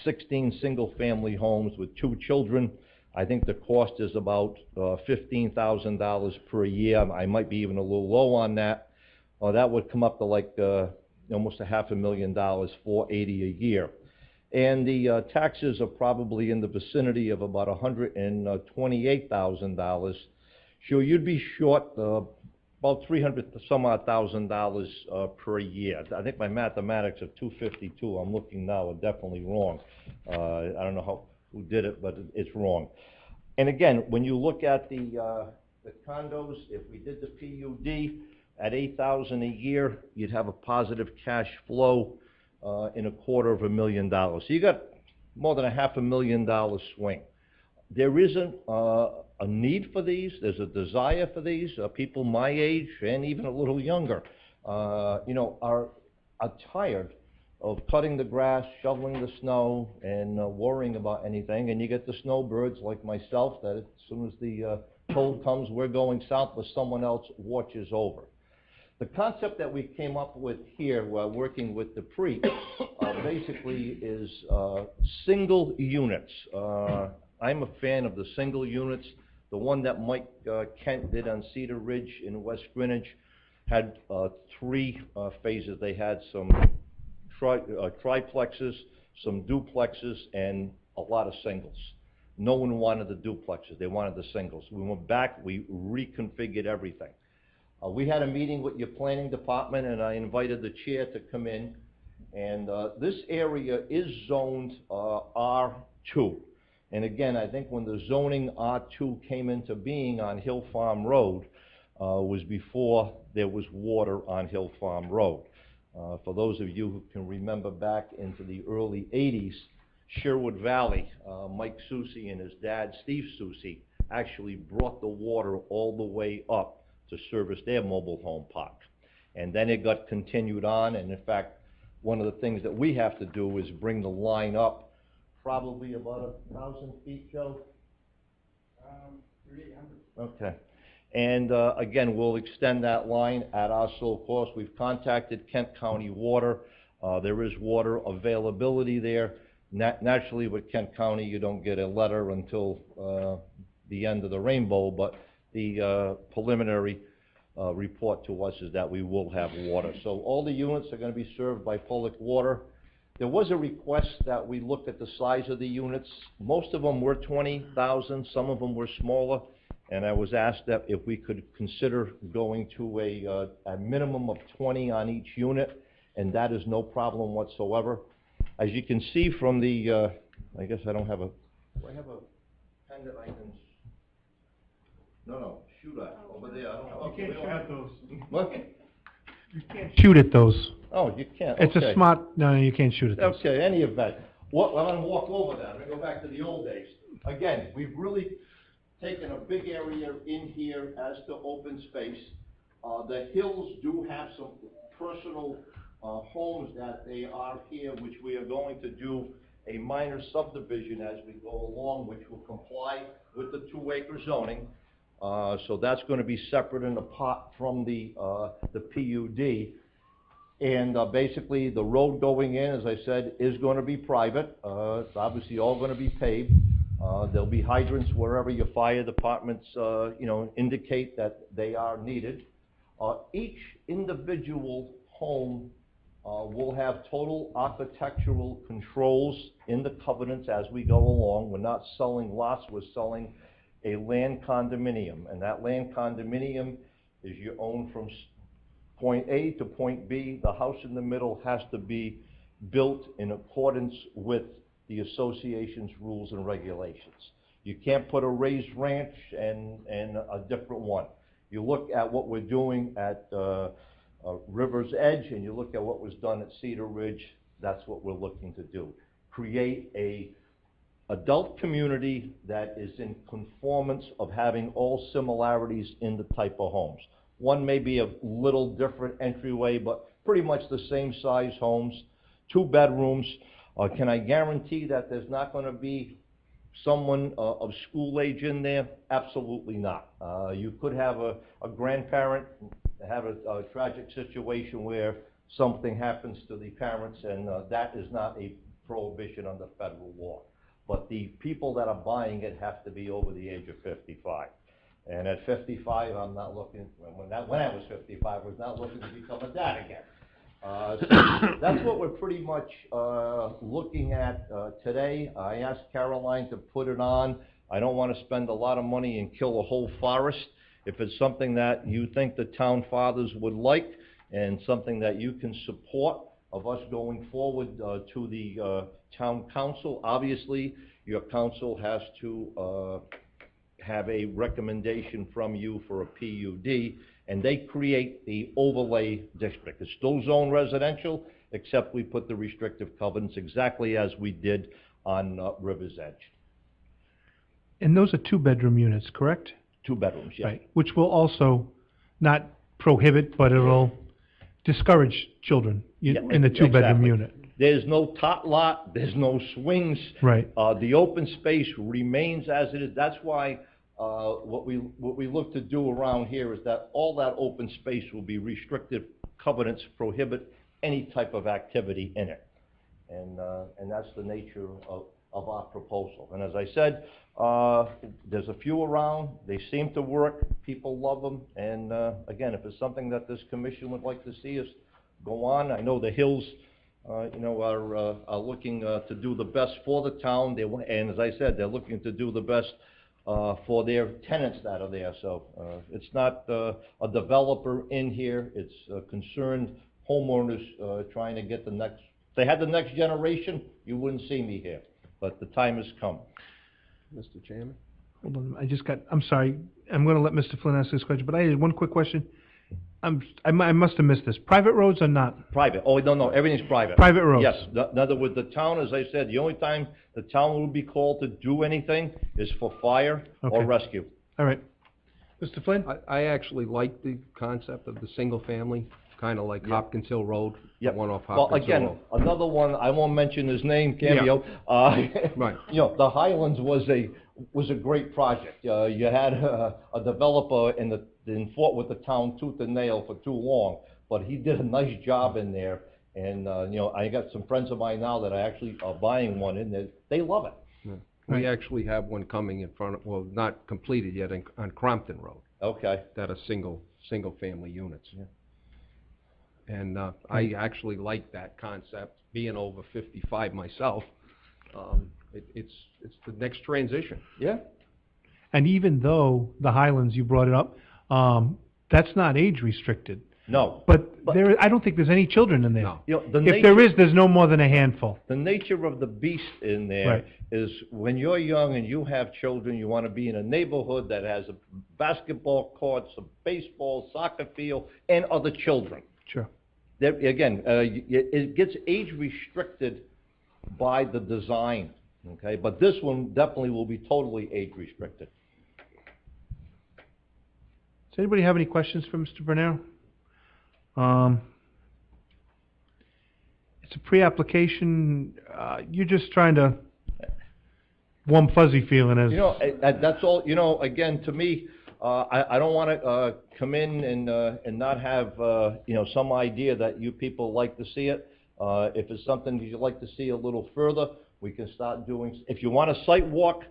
16 single-family homes with 2 children, I think the cost is about $15,000 per year. I might be even a little low on that. That would come up to like almost $500,000, $480 a year. And the taxes are probably in the vicinity of about $128,000. So you'd be short about $300,000 per year. I think my mathematics of 252, I'm looking now, are definitely wrong. I don't know who did it, but it's wrong. And again, when you look at the condos, if we did the PUD at $8,000 a year, you'd have a positive cash flow in $250,000. So you got more than $500,000 swing. There isn't a need for these. There's a desire for these. People my age and even a little younger, are tired of cutting the grass, shoveling the snow, and worrying about anything. And you get the snowbirds like myself that as soon as the cold comes, we're going south, but someone else watches over. The concept that we came up with here while working with the pre, basically is single units. I'm a fan of the single units. The one that Mike Kent did on Cedar Ridge in West Greenwich had 3 phases. They had some triplexes, some duplexes, and a lot of singles. No one wanted the duplexes. They wanted the singles. We went back, we reconfigured everything. We had a meeting with your planning department, and I invited the chair to come in. And this area is zoned R2. And again, I think when the zoning R2 came into being on Hill Farm Road, was before there was water on Hill Farm Road. For those of you who can remember back into the early 80s, Sherwood Valley, Mike Susi and his dad, Steve Susi, actually brought the water all the way up to service their mobile home park. And then it got continued on, and in fact, one of the things that we have to do is bring the line up probably about 1,000 feet, Joe? 3,800. Okay. And again, we'll extend that line at our sole cost. We've contacted Kent County Water. There is water availability there. Naturally, with Kent County, you don't get a letter until the end of the rainbow, but the preliminary report to us is that we will have water. So all the units are going to be served by public water. There was a request that we look at the size of the units. Most of them were 20,000, some of them were smaller, and I was asked that if we could consider going to a minimum of 20 on each unit, and that is no problem whatsoever. As you can see from the, I guess I don't have a, do I have a pen that I can, no, shoot at, over there, I don't know. You can't shoot at those. What? You can't shoot at those. Oh, you can't, It's okay. a smart, no, you can't shoot at those. Okay, any event. Well, I'm gonna walk over that, I'm gonna go back to the old days. Again, we've really taken a big area in here as to open space. The hills do have some personal homes that they are here, which we are going to do a minor subdivision as we go along, which will comply with the 2-acre zoning. So that's going to be separate and apart from the PUD. And basically, the road going in, as I said, is going to be private. It's obviously all going to be paved. There'll be hydrants wherever your fire departments, indicate that they are needed. Each individual home will have total architectural controls in the covenants as we go along. We're not selling lots, we're selling a land condominium. And that land condominium is you own from point A to point B. The house in the middle has to be built in accordance with the association's rules and regulations. You can't put a raised ranch and a different one. You look at what we're doing at River's Edge, and you look at what was done at Cedar Ridge, that's what we're looking to do. Create a adult community that is in conformance of having all similarities in the type of homes. One may be a little different entryway, but pretty much the same size homes, 2 bedrooms. Can I guarantee that there's not going to be someone of school age in there? Absolutely not. You could have a grandparent have a tragic situation where something happens to the parents, and that is not a prohibition under federal law. But the people that are buying it have to be over the age of 55. And at 55, I'm not looking, when I was 55, I was not looking to become a dad again. So that's what we're pretty much looking at today. I asked Caroline to put it on. I don't want to spend a lot of money and kill a whole forest. If it's something that you think the town fathers would like and something that you can support of us going forward to the town council, obviously your council has to have a recommendation from you for a PUD, and they create the overlay district. It's still zone residential, except we put the restrictive covenants exactly as we did on River's Edge. And those are 2-bedroom units, correct? 2 bedrooms, yeah. Right, which will also not prohibit, but it'll discourage children in the 2-bedroom exactly. unit. There's no tot lot, there's no swings. Right. The open space remains as it is. That's why what we look to do around here is that all that open space will be restricted covenants, prohibit any type of activity in it. And that's the nature of our proposal. And as I said, there's a few around, they seem to work, people love them, and again, if it's something that this commission would like to see us go on, I know the Hills, you know, are looking to do the best for the town, and as I said, they're looking to do the best for their tenants that are there, so it's not a developer in here, it's concerned homeowners trying to get the next, if they had the next generation, you wouldn't see me here, but the time has come. Mr. Chairman? Hold on, I'm sorry, I'm gonna let Mr. Flynn ask this question, but I had one quick question. I must have missed this. Private roads or not? Private, oh, no, everything's private. Private roads? Yes, in other words, the town, as I said, the only time the town will be called to do anything is for fire or Okay. rescue. All right. Mr. Flynn? I actually like the concept of the single family, kind of like Hopkins Hill Road, the one off Well, Hopkins Hill again, Road. another one, I won't mention his name, Cameo. Right. You know, the Highlands was a great project. You had a developer in fought with the town tooth and nail for too long, but he did a nice job in there. And, you know, I got some friends of mine now that are actually buying one in there. They love it. Yeah. We actually have one coming in front of, well, not completed yet, on Crompton Road. Okay. That are single family units. Yeah. And I actually like that concept, being over 55 myself. It's the next transition. Yeah. And even though the Highlands, you brought it up, that's not age restricted. No. But there, I don't think there's any children in there. No. You know, If there is, there's no more than a handful. The nature of the beast in there is when you're young and you have children, you want to be in a neighborhood that has a basketball court, some baseball, soccer field, and other children. Sure. There, again, it gets age restricted by the design, okay? But this one definitely will be totally age restricted. Does anybody have any questions for Mr. Bernero? It's a pre-application, you're just trying to warm fuzzy feeling as... You know, that's all, you know, again, to me, I don't want to come in and not have, you know, some idea that you people like to see it. If it's something you'd like to see a little further, we can start doing, if you want a site walk,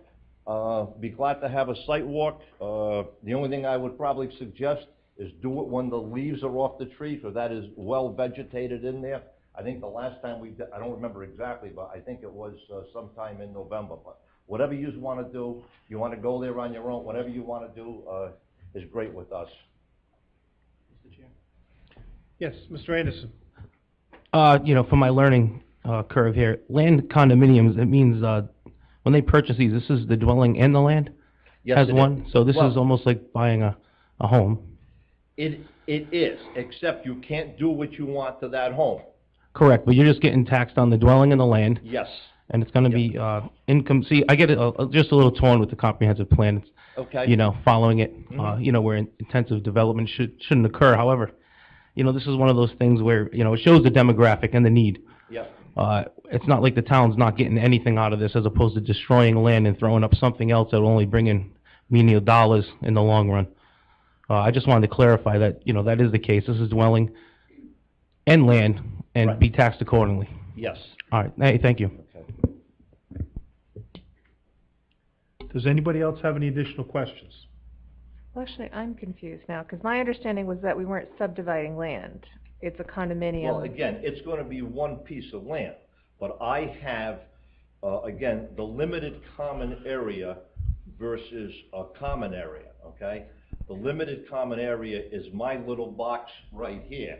be glad to have a site walk. The only thing I would probably suggest is do it when the leaves are off the tree, so that is well vegetated in there. I think the last time we did, I don't remember exactly, but I think it was sometime in November. But whatever you want to do, you want to go there on your own, whatever you want to do is great with us. Mr. Chair. Yes, Mr. Anderson. You know, from my learning curve here, land condominiums, it means when they purchase these, this is the dwelling and the land Yes, as it one? is. So this Well, is almost like buying a home. It is, except you can't do what you want to that home. Correct, but you're just getting taxed on the dwelling and the land. Yes. And it's gonna be income, see, I get it, just a little torn with the comprehensive plan. It's, Okay. you know, following it, Mhm. you know, where intensive development shouldn't occur. However, you know, this is one of those things where, you know, it shows the demographic and the need. Yeah. It's not like the town's not getting anything out of this as opposed to destroying land and throwing up something else that will only bring in menial dollars in the long run. I just wanted to clarify that, you know, that is the case. This is dwelling and land and be taxed accordingly. Yes. All right, hey, thank you. Does anybody else have any additional questions? Well, actually, I'm confused now, because my understanding was that we weren't subdividing land. It's a condominium. Well, again, it's going to be one piece of land, but I have, again, the limited common area versus a common area, okay? The limited common area is my little box right here.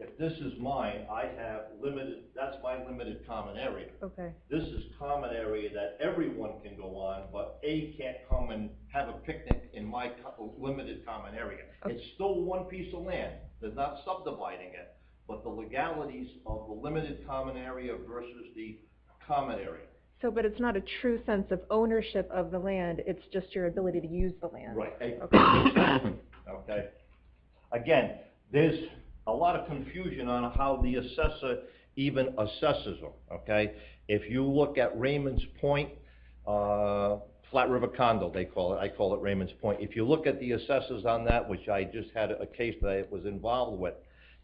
If this is mine, I have limited, that's my limited common area. Okay. This is common area that everyone can go on, but A can't come and have a picnic in my limited common area. It's still one piece of land. They're not subdividing it, but the legalities of the limited common area versus the common area. So, but it's not a true sense of ownership of the land, it's just your ability to use the land. Right. Okay. Okay. Again, there's a lot of confusion on how the assessor even assesses them, okay? If you look at Raymond's Point, Flat River Condo, they call it, I call it Raymond's Point. If you look at the assessors on that, which I just had a case that I was involved with,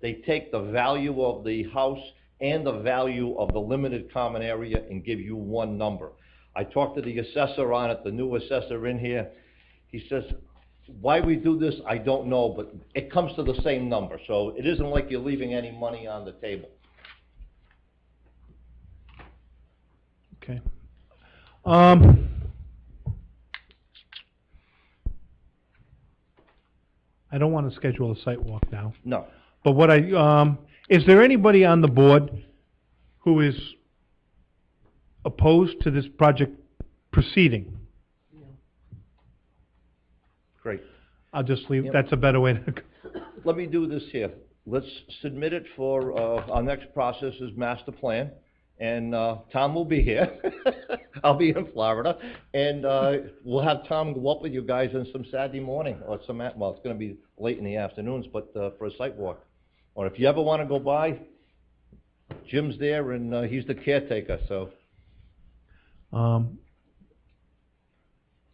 they take the value of the house and the value of the limited common area and give you one number. I talked to the assessor on it, the new assessor in here. He says, why we do this, I don't know, but it comes to the same number. So it isn't like you're leaving any money on the table. Okay. I don't want to schedule a site walk now. No. But what is there anybody on the board who is opposed to this project proceeding? Great. I'll just leave, Yep. that's a better way to go. Let me do this here. Let's submit it for, our next process is master plan, and, Tom will be here. I'll be in Florida, and, we'll have Tom go up with you guys on some Saturday morning, or some, well, it's gonna be late in the afternoons, but, for a site walk. Or if you ever wanna go by, Jim's there, and, he's the caretaker, so.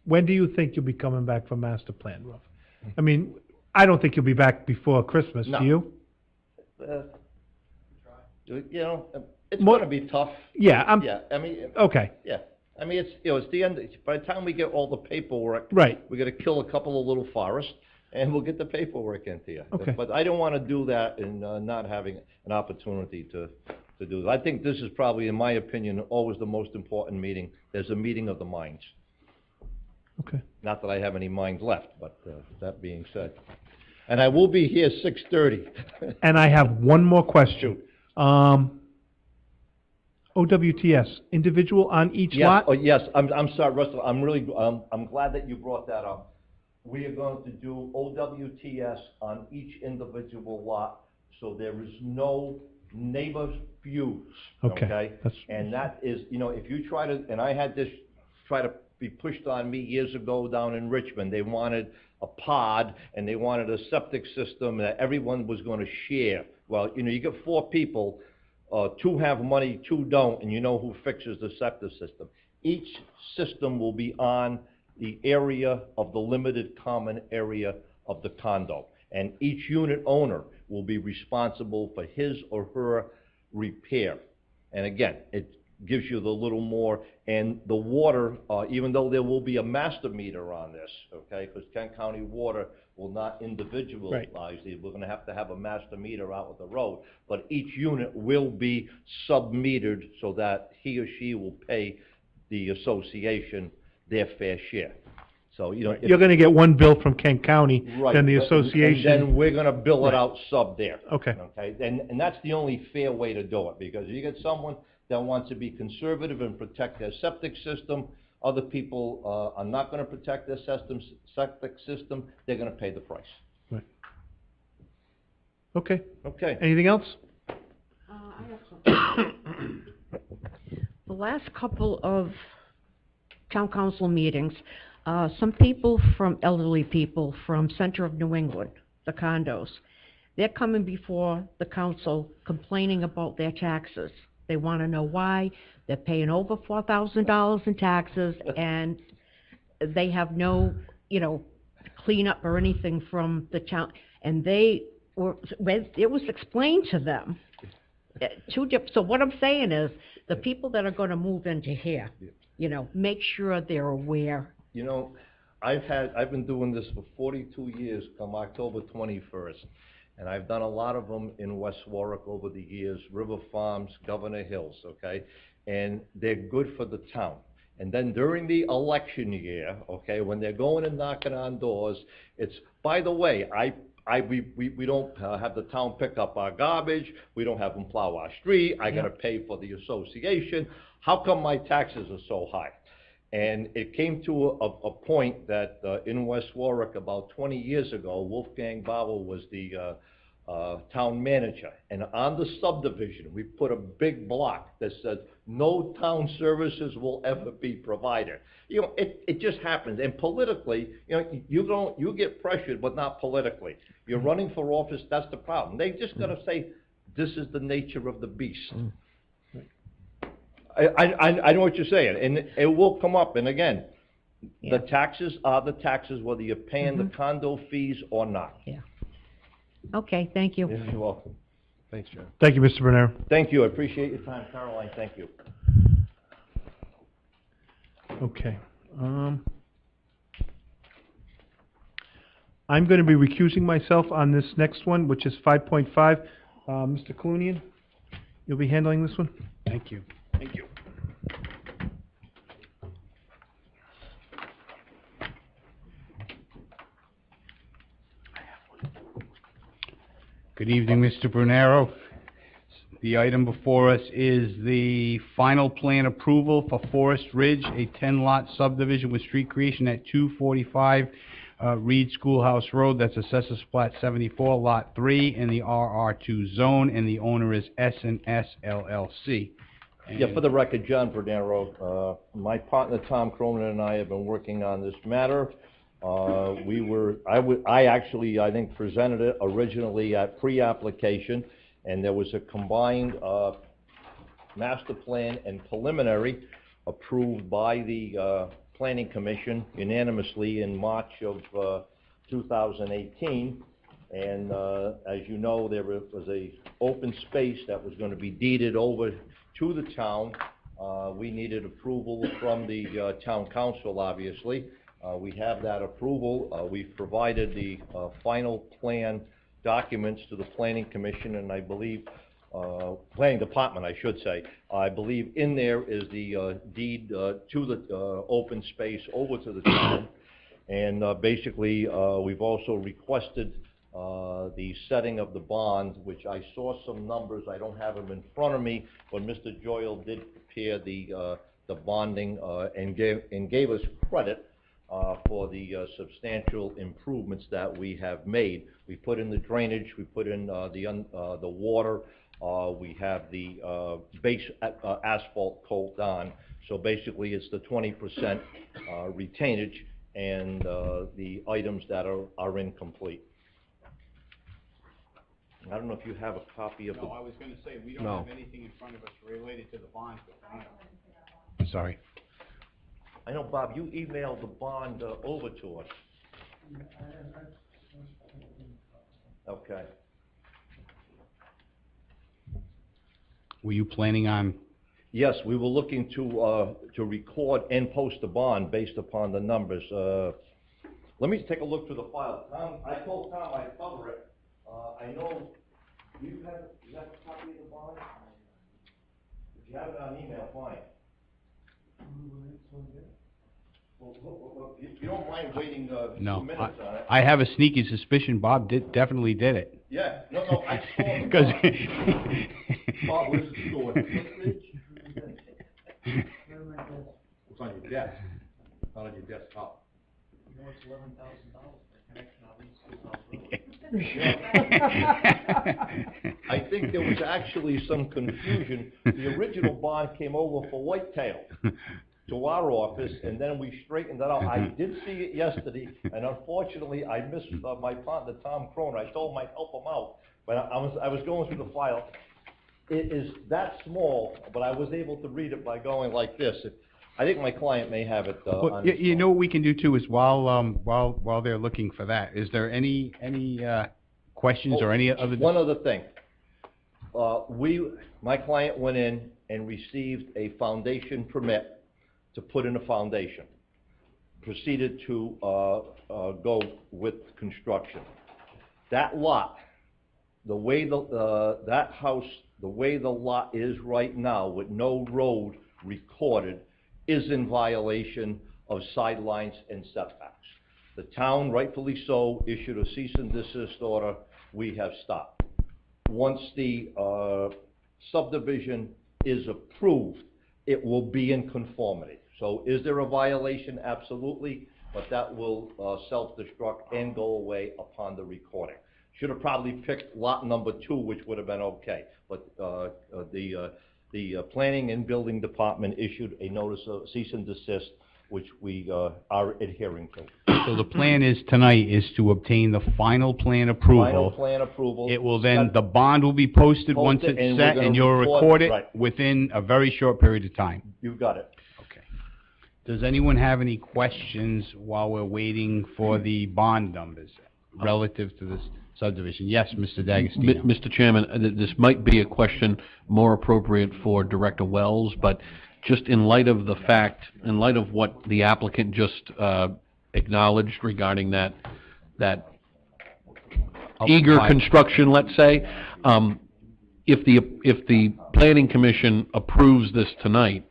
When do you think you'll be coming back for master plan, Ruff? I mean, I don't think you'll be back before Christmas, No. do you? You know, it's gonna be tough. Yeah, Yeah, I mean. okay. Yeah, I mean, it's the end, by the time we get all the paperwork. Right. We gotta kill a couple of little forests, and we'll get the paperwork into you. Okay. But I don't wanna do that and, not having an opportunity to do that. I think this is probably, in my opinion, always the most important meeting. There's a meeting of the minds. Okay. Not that I have any minds left, but, that being said. And I will be here 6:30. And I have one more question. OWTS, individual on each Yes, lot? oh, yes, I'm sorry, Russell, I'm really, I'm glad that you brought that up. We are going to do OWTS on each individual lot, so there is no neighbor feuds, Okay, okay? that's- And that is, you know, if you try to, and I had this try to be pushed on me years ago down in Richmond, they wanted a pod, and they wanted a septic system that everyone was gonna share. Well, you know, you get 4 people, 2 have money, 2 don't, and you know who fixes the septic system. Each system will be on the area of the limited common area of the condo. And each unit owner will be responsible for his or her repair. And again, it gives you the little more, and the water, even though there will be a master meter on this, okay? Because Kent County Water will not individualize it. We're gonna have to have a master meter out with the road. But each unit will be sub-metered so that he or she will pay the association their fair share. So, you know. if- You're gonna get one bill from Kent County, Right, then the but- association. And then we're gonna bill it Right. out sub there. Okay. Okay, and that's the only fair way to do it, because you get someone that wants to be conservative and protect their septic system, other people, are not gonna protect their septic system, they're gonna pay the price. Right. Okay. Okay. Anything else? I have something. The last couple of town council meetings, some people elderly people from center of New England, the condos, they're coming before the council complaining about their taxes. They want to know why. They're paying over $4,000 in taxes, and they have no, cleanup or anything from the town. And it was explained to them. So what I'm saying is, the people that are going to move into here, make sure they're aware. You know, I've been doing this for 42 years, come October 21st, and I've done a lot of them in West Warwick over the years, River Farms, Governor Hills, okay? And they're good for the town. And then during the election year, okay, when they're going and knocking on doors, it's, by the way, we don't have the town pick up our garbage, we don't have them plow our street, I gotta pay for the association, how come my taxes are so high? And it came to a point that in West Warwick, about 20 years ago, Wolfgang Bauer was the town manager. And on the subdivision, we put a big block that said, no town services will ever be provided. You know, it just happens. And politically, you get pressured, but not politically. You're running for office, that's the problem. They just gotta say, this is the nature of the beast. I know what you're saying, and it will come up, and again, The taxes are the taxes, whether you're paying the condo fees or not. Yeah. Okay, thank you. You're welcome. Thanks, John. Thank you, Mr. Bernero. Thank you, I appreciate your time, Caroline, thank you. Okay. I'm going to be recusing myself on this next one, which is 5.5. Mr. Clunian, you'll be handling this one? Thank you. Thank you. Good evening, Mr. Brunero. The item before us is the final plan approval for Forest Ridge, a 10-lot subdivision with street creation at 245 Reed Schoolhouse Road. That's Assessors Plat 74, Lot 3, in the RR2 zone, and the owner is S&S LLC. Yeah, for the record, John Bernero, my partner Tom Cronin and I have been working on this matter. I think presented it originally at pre-application, and there was a combined master plan and preliminary approved by the Planning Commission unanimously in March of 2018. And as you know, there was a open space that was going to be deeded over to the town. We needed approval from the town council, obviously. We have that approval. We've provided the final plan documents to the Planning Commission, and I believe, Planning Department, I should say. I believe in there is the deed to the open space over to the town. And basically, we've also requested the setting of the bond, which I saw some numbers. I don't have them in front of me, but Mr. Joyal did prepare the bonding and gave us credit for the substantial improvements that we have made. We put in the drainage, we put in the water, we have the base asphalt coat on. So basically, it's the 20% retainage and the items that are incomplete. I don't know if you have a copy of the... No, I was going to say, we don't No. have anything in front of us related to the bond. I'm sorry. I know, Bob, you emailed the bond over to us. Okay. Were you planning on... Yes, we were looking to record and post the bond based upon the numbers. Let me take a look through the file. Tom, I told Tom I'd cover it. I know, you have a copy of the bond? If you have it on email, fine. Well, if you don't mind waiting a few No, minutes on it. I have a sneaky suspicion Bob definitely did it. Yeah, no, I saw the Because bond. Bob, where's the store? It's on your desk, not on your desktop. You know, it's $11,000 for connection on East Schoolhouse Road. I think there was actually some confusion. The original bond came over for Whitetail to our office, and then we straightened that out. I did see it yesterday, and unfortunately, I missed my partner, Tom Cronin. I told him I'd help him out, but I was going through the file. It is that small, but I was able to read it by going like this. I think my client may have it Well, on his you phone. know what we can do too is while they're looking for that, is there any questions or any other? One other thing. My client went in and received a foundation permit to put in a foundation. Proceeded to go with construction. That lot, the way that house, the way the lot is right now with no road recorded, is in violation of sidelines and setbacks. The town, rightfully so, issued a cease and desist order. We have stopped. Once the subdivision is approved, it will be in conformity. So is there a violation? Absolutely, but that will self-destruct and go away upon the recording. Should have probably picked lot number 2, which would have been okay, but the Planning and Building Department issued a notice of cease and desist, which we are adhering to. So the plan is tonight is to obtain the final plan approval. Final plan approval. It will then, the bond will be posted once Posted, it's and we're set, gonna and you'll record- record it right. within a very short period of time. You got it. Okay. Does anyone have any questions while we're waiting for the bond numbers relative to this subdivision? Yes, Mr. D'Agostino. Mr. Chairman, this might be a question more appropriate for Director Wells, but just in light of the fact, in light of what the applicant just acknowledged regarding that eager construction, let's say, if the Planning Commission approves this tonight,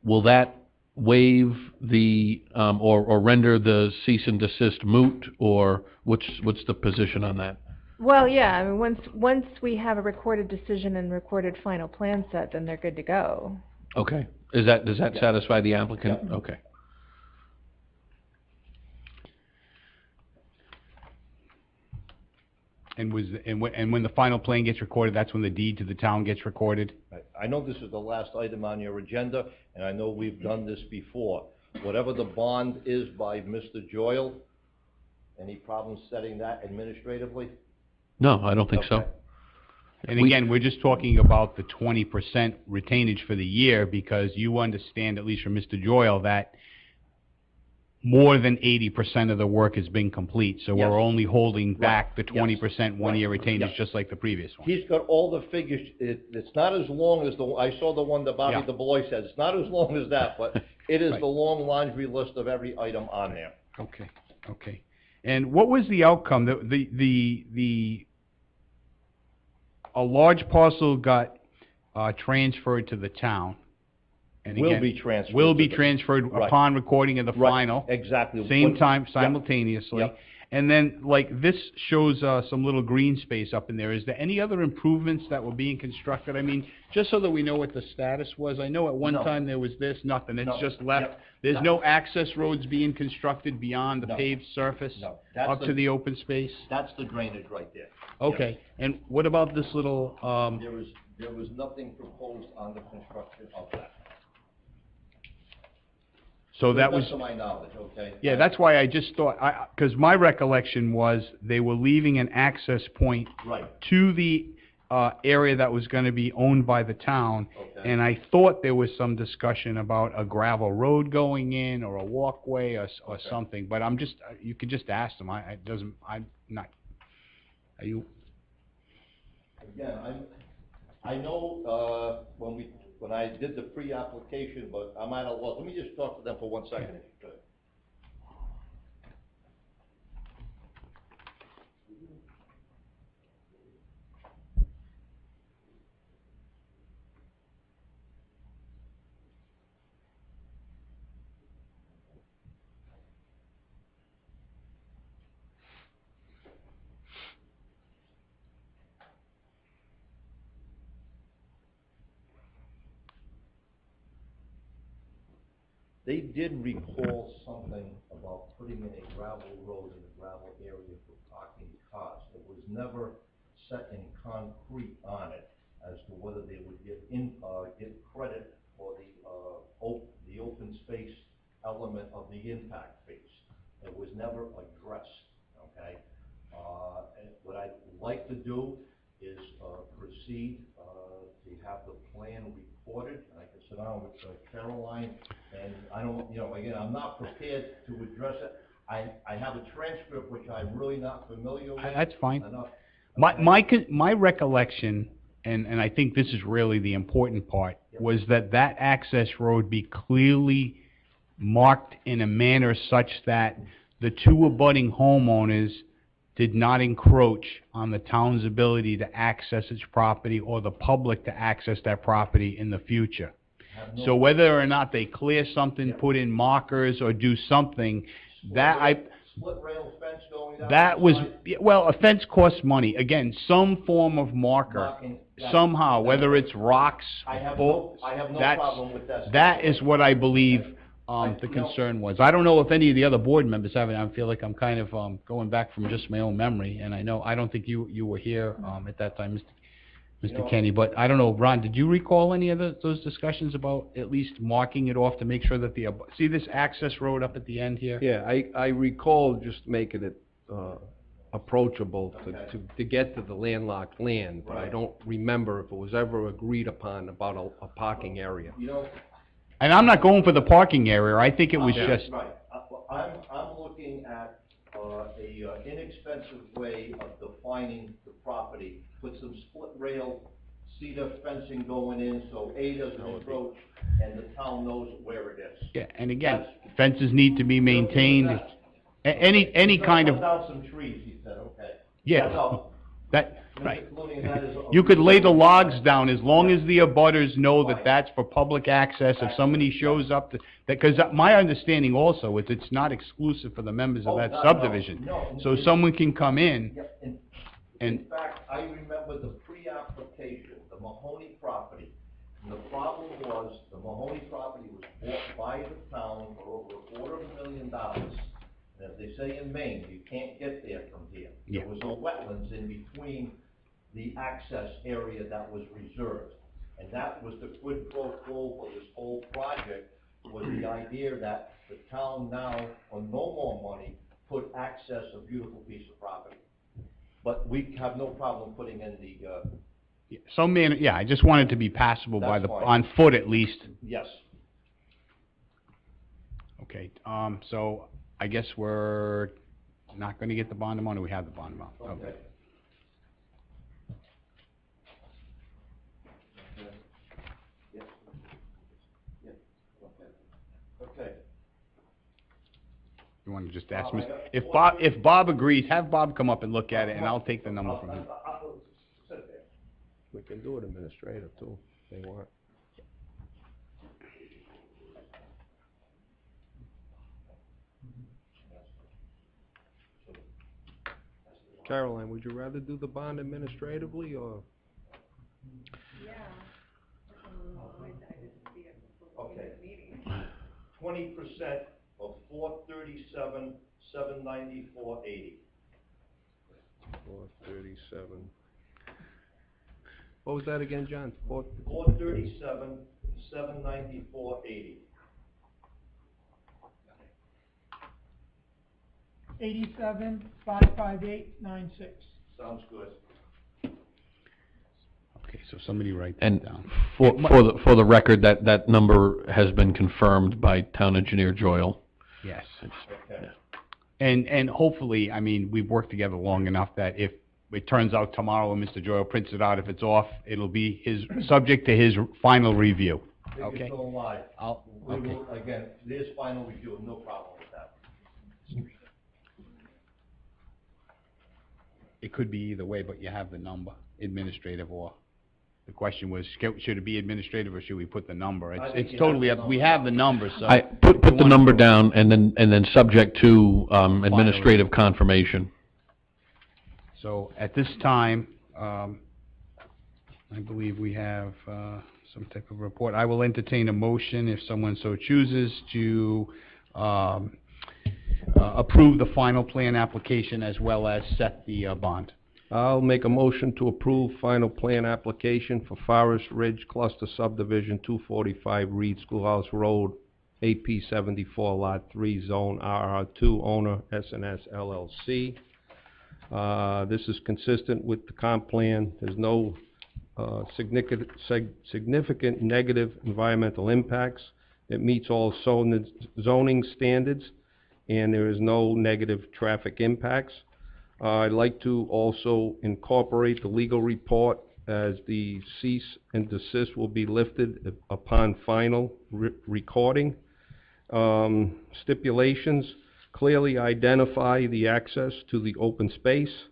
will that waive the, or render the cease and desist moot, or what's the position on that? Well, yeah, I mean, once we have a recorded decision and recorded final plan set, then they're good to go. Okay. Does that satisfy the applicant? Yeah. Okay. And when the final plan gets recorded, that's when the deed to the town gets recorded? I know this is the last item on your agenda, and I know we've done this before. Whatever the bond is by Mr. Joyle, any problems setting that administratively? No, I don't think so. Okay. And again, we're just talking about the 20% retainage for the year, because you understand, at least from Mr. Joyle, that more than 80% of the work has been complete, so Yes. we're only holding back the Yes. 20% one-year retainage, Yes. just like the previous one. He's got all the figures, it's not as long as I saw the one that Bobby Yeah. DeBlois said, it's not as long as that, but it is Right. the long laundry list of every item on there. Okay. And what was the outcome? A large parcel got transferred to the town. And Will again, be transferred. will be to the- transferred Right. upon recording of the Right, final. exactly. Same When- time, Yep. simultaneously. Yep. And then, like, this shows some little green space up in there. Is there any other improvements that were being constructed? I mean, just so that we know what the status was. I know at one No. time there was this, nothing. It's No. just left. Yep. There's No. no access roads being constructed beyond the No. paved surface No. That's up to the open space? That's the drainage right there. Okay. And what about this little, There was nothing proposed on the construction of that. so that To the was... best of my knowledge, okay? Yeah, that's why I just thought, because my recollection was they were leaving an access point Right. to the area that was going to be owned by the town, Okay. and I thought there was some discussion about a gravel road going in, or a walkway, or Okay. something, but I'm just, you could just ask them, I'm not, are you, Again, I know, when I did the pre-application, but I'm at a loss. Let me just talk to them for 1 second, if you could. They did recall something about putting in a gravel road in a gravel area for parking cars. It was never set in concrete on it as to whether they would get credit for the open space element of the impact fees. It was never addressed, okay? And what I'd like to do is proceed to have the plan recorded, and I can sit down with Caroline, and I don't, again, I'm not prepared to address it. I have a transcript which I'm really not familiar with. that's fine. enough. My recollection, and I think this is really the important part, was that access road be clearly marked in a manner such that the two abutting homeowners did not encroach on the town's ability to access its property, or the public to access that property in the future. So whether or not they clear something, put in markers, or do something, Split rail fence going down. that the was, side, well, a fence costs money. Again, some form of marker, marking, somehow, whether it's rocks, I have bolts, no that's, problem with that. that is what I believe the no. concern was. I don't know if any of the other board members have it. I feel like I'm kind of going back from just my own memory, and I don't think you were here at that time, Mr. Kenny, but I don't know, Ron, did you recall any of those discussions about at least marking it off to make sure that see this access road up at the end here? Yeah, I recall just making it approachable to get to the landlocked land, but I don't remember if it was ever agreed upon about a parking area. And I'm not going for the parking area, I think it was Yeah. just, Right. I'm looking at a inexpensive way of defining the property. Put some split rail, cedar fencing going in, so A doesn't encroach, and the town knows where it is. yeah, and again, fences need to be maintained. Any kind of, Cut down some trees, he said, okay. yeah, That's all. that, Mr. right. Clooney, that is a- You could lay the logs down as long as the abutters know that that's for public access. If somebody shows up, because my understanding also is it's not exclusive for the members of Oh, that no, subdivision. no. So someone can come in Yep, and, in fact, I remember the pre-application, the Mahoney property. And the problem was, the Mahoney property was bought by the town for over $250,000. And as they say in Maine, you can't get there from here. Yeah. There was a wetlands in between the access area that was reserved. And that was the quid pro quo for this whole project, was the idea that the town now, for no more money, could access a beautiful piece of property. But we have no problem putting in the, some man, yeah, I just want it to be passable by That's the, fine. on foot at least. yes. Okay, so I guess we're not gonna get the bond amount, or we have the bond amount? Okay. Okay. You wanna just ask I Mr. got- If Bob agrees, have Bob come up and look at it, and I'll take the number from him. I'll sit there. We can do it administrative too, if they want. Caroline, would you rather do the bond administratively, or? Okay. 20% of 437, 794.80. 437. What was that again, John? 437, 794.80. 87-558-96. Sounds good. Okay, so somebody write And that down. for the record, that number has been confirmed by Town Engineer Joyle. Yes. Okay. And hopefully, I mean, we've worked together long enough that if it turns out tomorrow and Mr. Joyle prints it out, if it's off, it'll be subject to his final review. Okay? Biggest don't lie. We okay. will, again, this final review, no problem with that. It could be either way, but you have the number, administrative or, the question was, should it be administrative or should we put the number? I think It's you totally have the up, we number. have the number, so. I put if you the wanna number do it- down and then subject to administrative confirmation. So at this time, I believe we have some type of report. I will entertain a motion, if someone so chooses, to approve the final plan application as well as set the bond. I'll make a motion to approve final plan application for Forest Ridge Cluster Subdivision 245 Reed Schoolhouse Road, AP 74, Lot 3, Zone RR2, owner S&S LLC. This is consistent with the comp plan. There's no significant negative environmental impacts. It meets all zoning standards, and there is no negative traffic impacts. I'd like to also incorporate the legal report, as the cease and desist will be lifted upon final recording. Stipulations clearly identify the access to the open space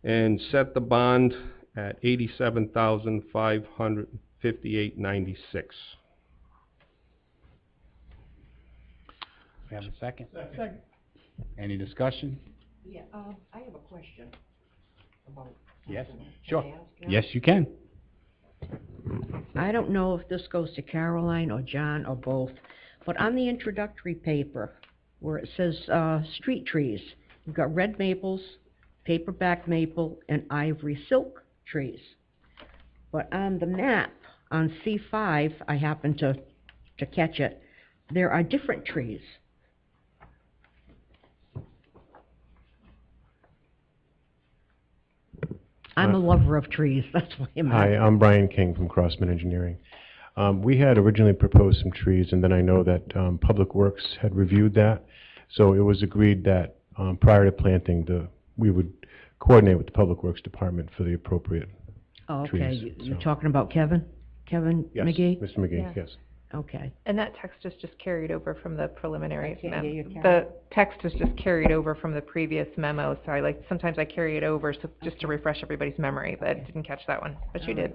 and set the bond at $87,558.96. We have a second? Second. Any discussion? Yeah, I have a question about. Yes, something. sure. Can I ask now? Yes, you can. I don't know if this goes to Caroline or John or both, but on the introductory paper, where it says, street trees, you've got red maples, paperback maple, and ivory silk trees. But on the map, on C5, I happened to catch it, there are different trees. I'm a lover of trees, that's why I'm. Hi, I'm Brian King from Crossman Engineering. We had originally proposed some trees, and then I know that Public Works had reviewed that. So it was agreed that prior to planting, we would coordinate with the Public Works Department for the appropriate Oh, okay, trees. you're talking about Kevin? Kevin Yes, McGee? Mr. McGee, Yeah. yes. Okay. And that text is just carried over from the preliminary I can't memo. hear you, Karen. The text is just carried over from the previous memo, so sometimes I carry it over just to refresh everybody's memory, but I didn't catch that one, but you did.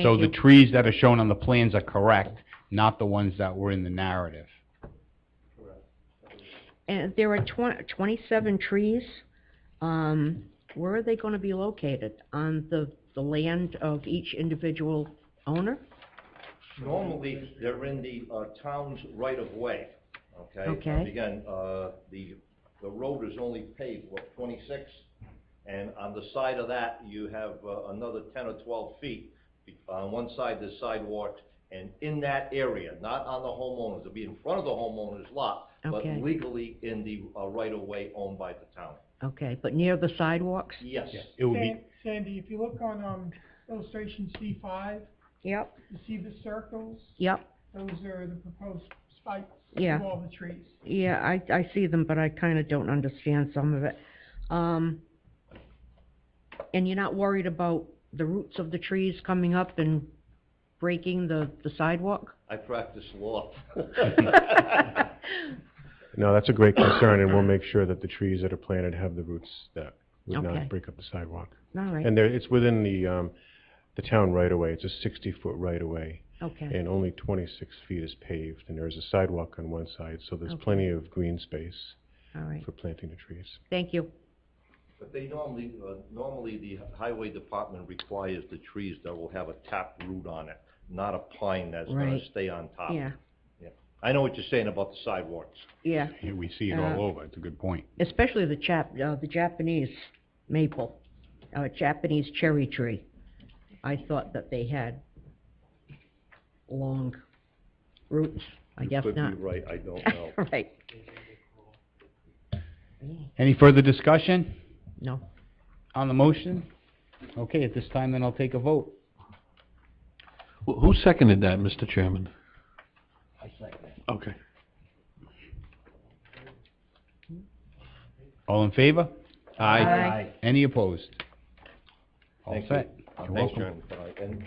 So the trees that are shown on the plans are correct, not the ones that were in the narrative. And there are 27 trees. Where are they gonna be located? On the land of each individual owner? Normally, they're in the town's right-of-way, okay? Okay. Again, the road is only paved, 26? And on the side of that, you have another 10 or 12 feet. On one side, there's sidewalks, and in that area, not on the homeowners, it'll be in front of the homeowner's lot, but Okay. legally in the right-of-way owned by the town. Okay, but near the sidewalks? Yes. It would be, Sandy, if you look on, illustration C5, Yep, you see the circles? yep. Those are the proposed spikes Yeah. of all the trees. Yeah, I see them, but I kinda don't understand some of it. And you're not worried about the roots of the trees coming up and breaking the sidewalk? I practice law. No, that's a great concern, and we'll make sure that the trees that are planted have the roots that would Okay. not break up the sidewalk. All right. And it's within the town right-of-way. It's a 60-foot right-of-way. Okay. And only 26 feet is paved, and there's a sidewalk on one side, so there's Okay. plenty of green space All right, for planting the trees. thank you. But they normally the highway department requires the trees that will have a tap root on it, not a pine that's gonna Right. stay on top. Yeah, I know what you're saying about the sidewalks. yeah, here we see it all over, it's a good point. especially the Japanese maple, Japanese cherry tree. I thought that they had long roots, I guess You could not. be right, I don't know. Right, Any further discussion no. on the motion? Okay, at this time, then I'll take a vote. Who seconded that, Mr. Chairman? I second it. Okay. All in favor? Aye. Any opposed? All Thank set. you. You're Thanks, welcome. John. And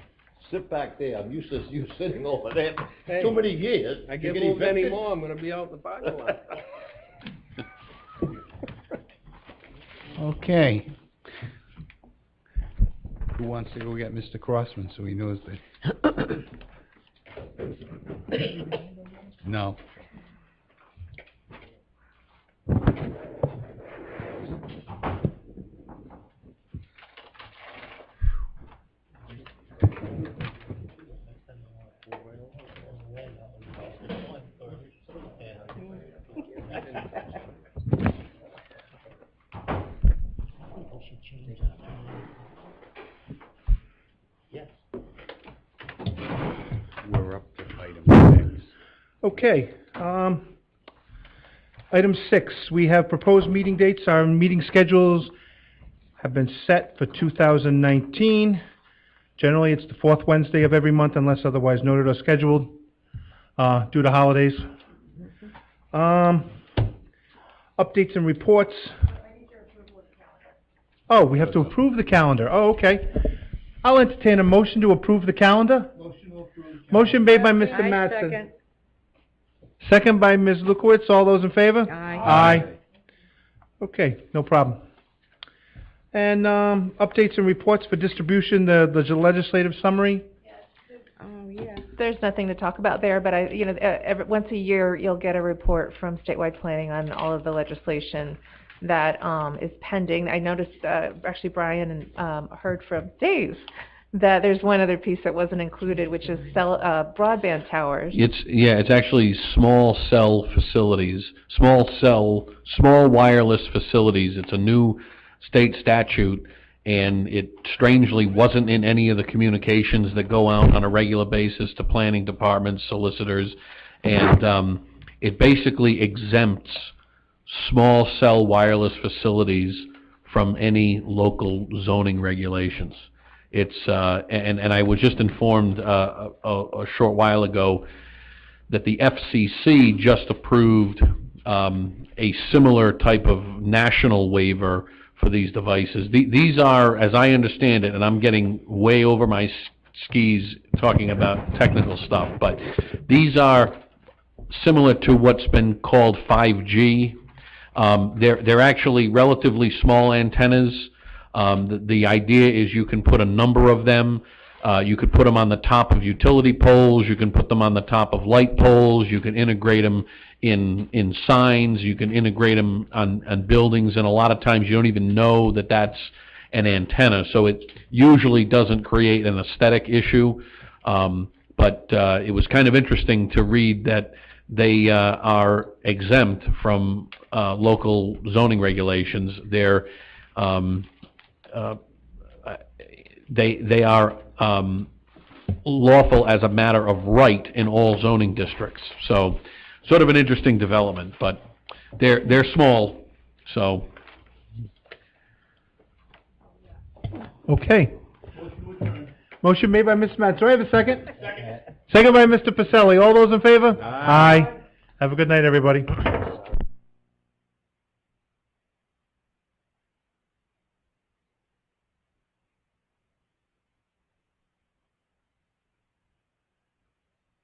sit back there, I'm used to you sitting over there, Hey, too many years. I You get getting moved evicted? anymore, I'm gonna be out in the parking lot. Okay. Who wants to go get Mr. Crossman so he knows that? No. We're up to item 6. Okay, item 6, we have proposed meeting dates. Our meeting schedules have been set for 2019. Generally, it's the fourth Wednesday of every month unless otherwise noted or scheduled, due to holidays. Updates and reports. Oh, we have to approve the calendar. Oh, okay. I'll entertain a motion to approve the calendar. Motion made by Mr. I Mattson. second. Second by Ms. Lukowitz. All those in favor? Aye. Aye. Okay, no problem. And updates and reports for distribution, the legislative summary. Oh, yeah. There's nothing to talk about there, but once a year, you'll get a report from statewide planning on all of the legislation that is pending. I noticed, actually Brian heard from Dave that there's one other piece that wasn't included, which is broadband towers. It's actually small cell facilities, small wireless facilities. It's a new state statute, and it strangely wasn't in any of the communications that go out on a regular basis to planning departments, solicitors, and it basically exempts small cell wireless facilities from any local zoning regulations. It's, and I was just informed a short while ago that the FCC just approved a similar type of national waiver for these devices. These are, as I understand it, and I'm getting way over my skis talking about technical stuff, but these are similar to what's been called 5G. They're actually relatively small antennas. The idea is you can put a number of them. You could put them on the top of utility poles. You can put them on the top of light poles. You can integrate them in signs. You can integrate them on buildings. And a lot of times you don't even know that that's an antenna. So it usually doesn't create an aesthetic issue. But it was kind of interesting to read that they are exempt from local zoning regulations. They're they are lawful as a matter of right in all zoning districts. So, sort of an interesting development, but they're small, so. Okay. Motion made by Ms. Matz. Do I have a second? Second by Mr. Pacelli. All those in favor? Aye. Have a good night, everybody.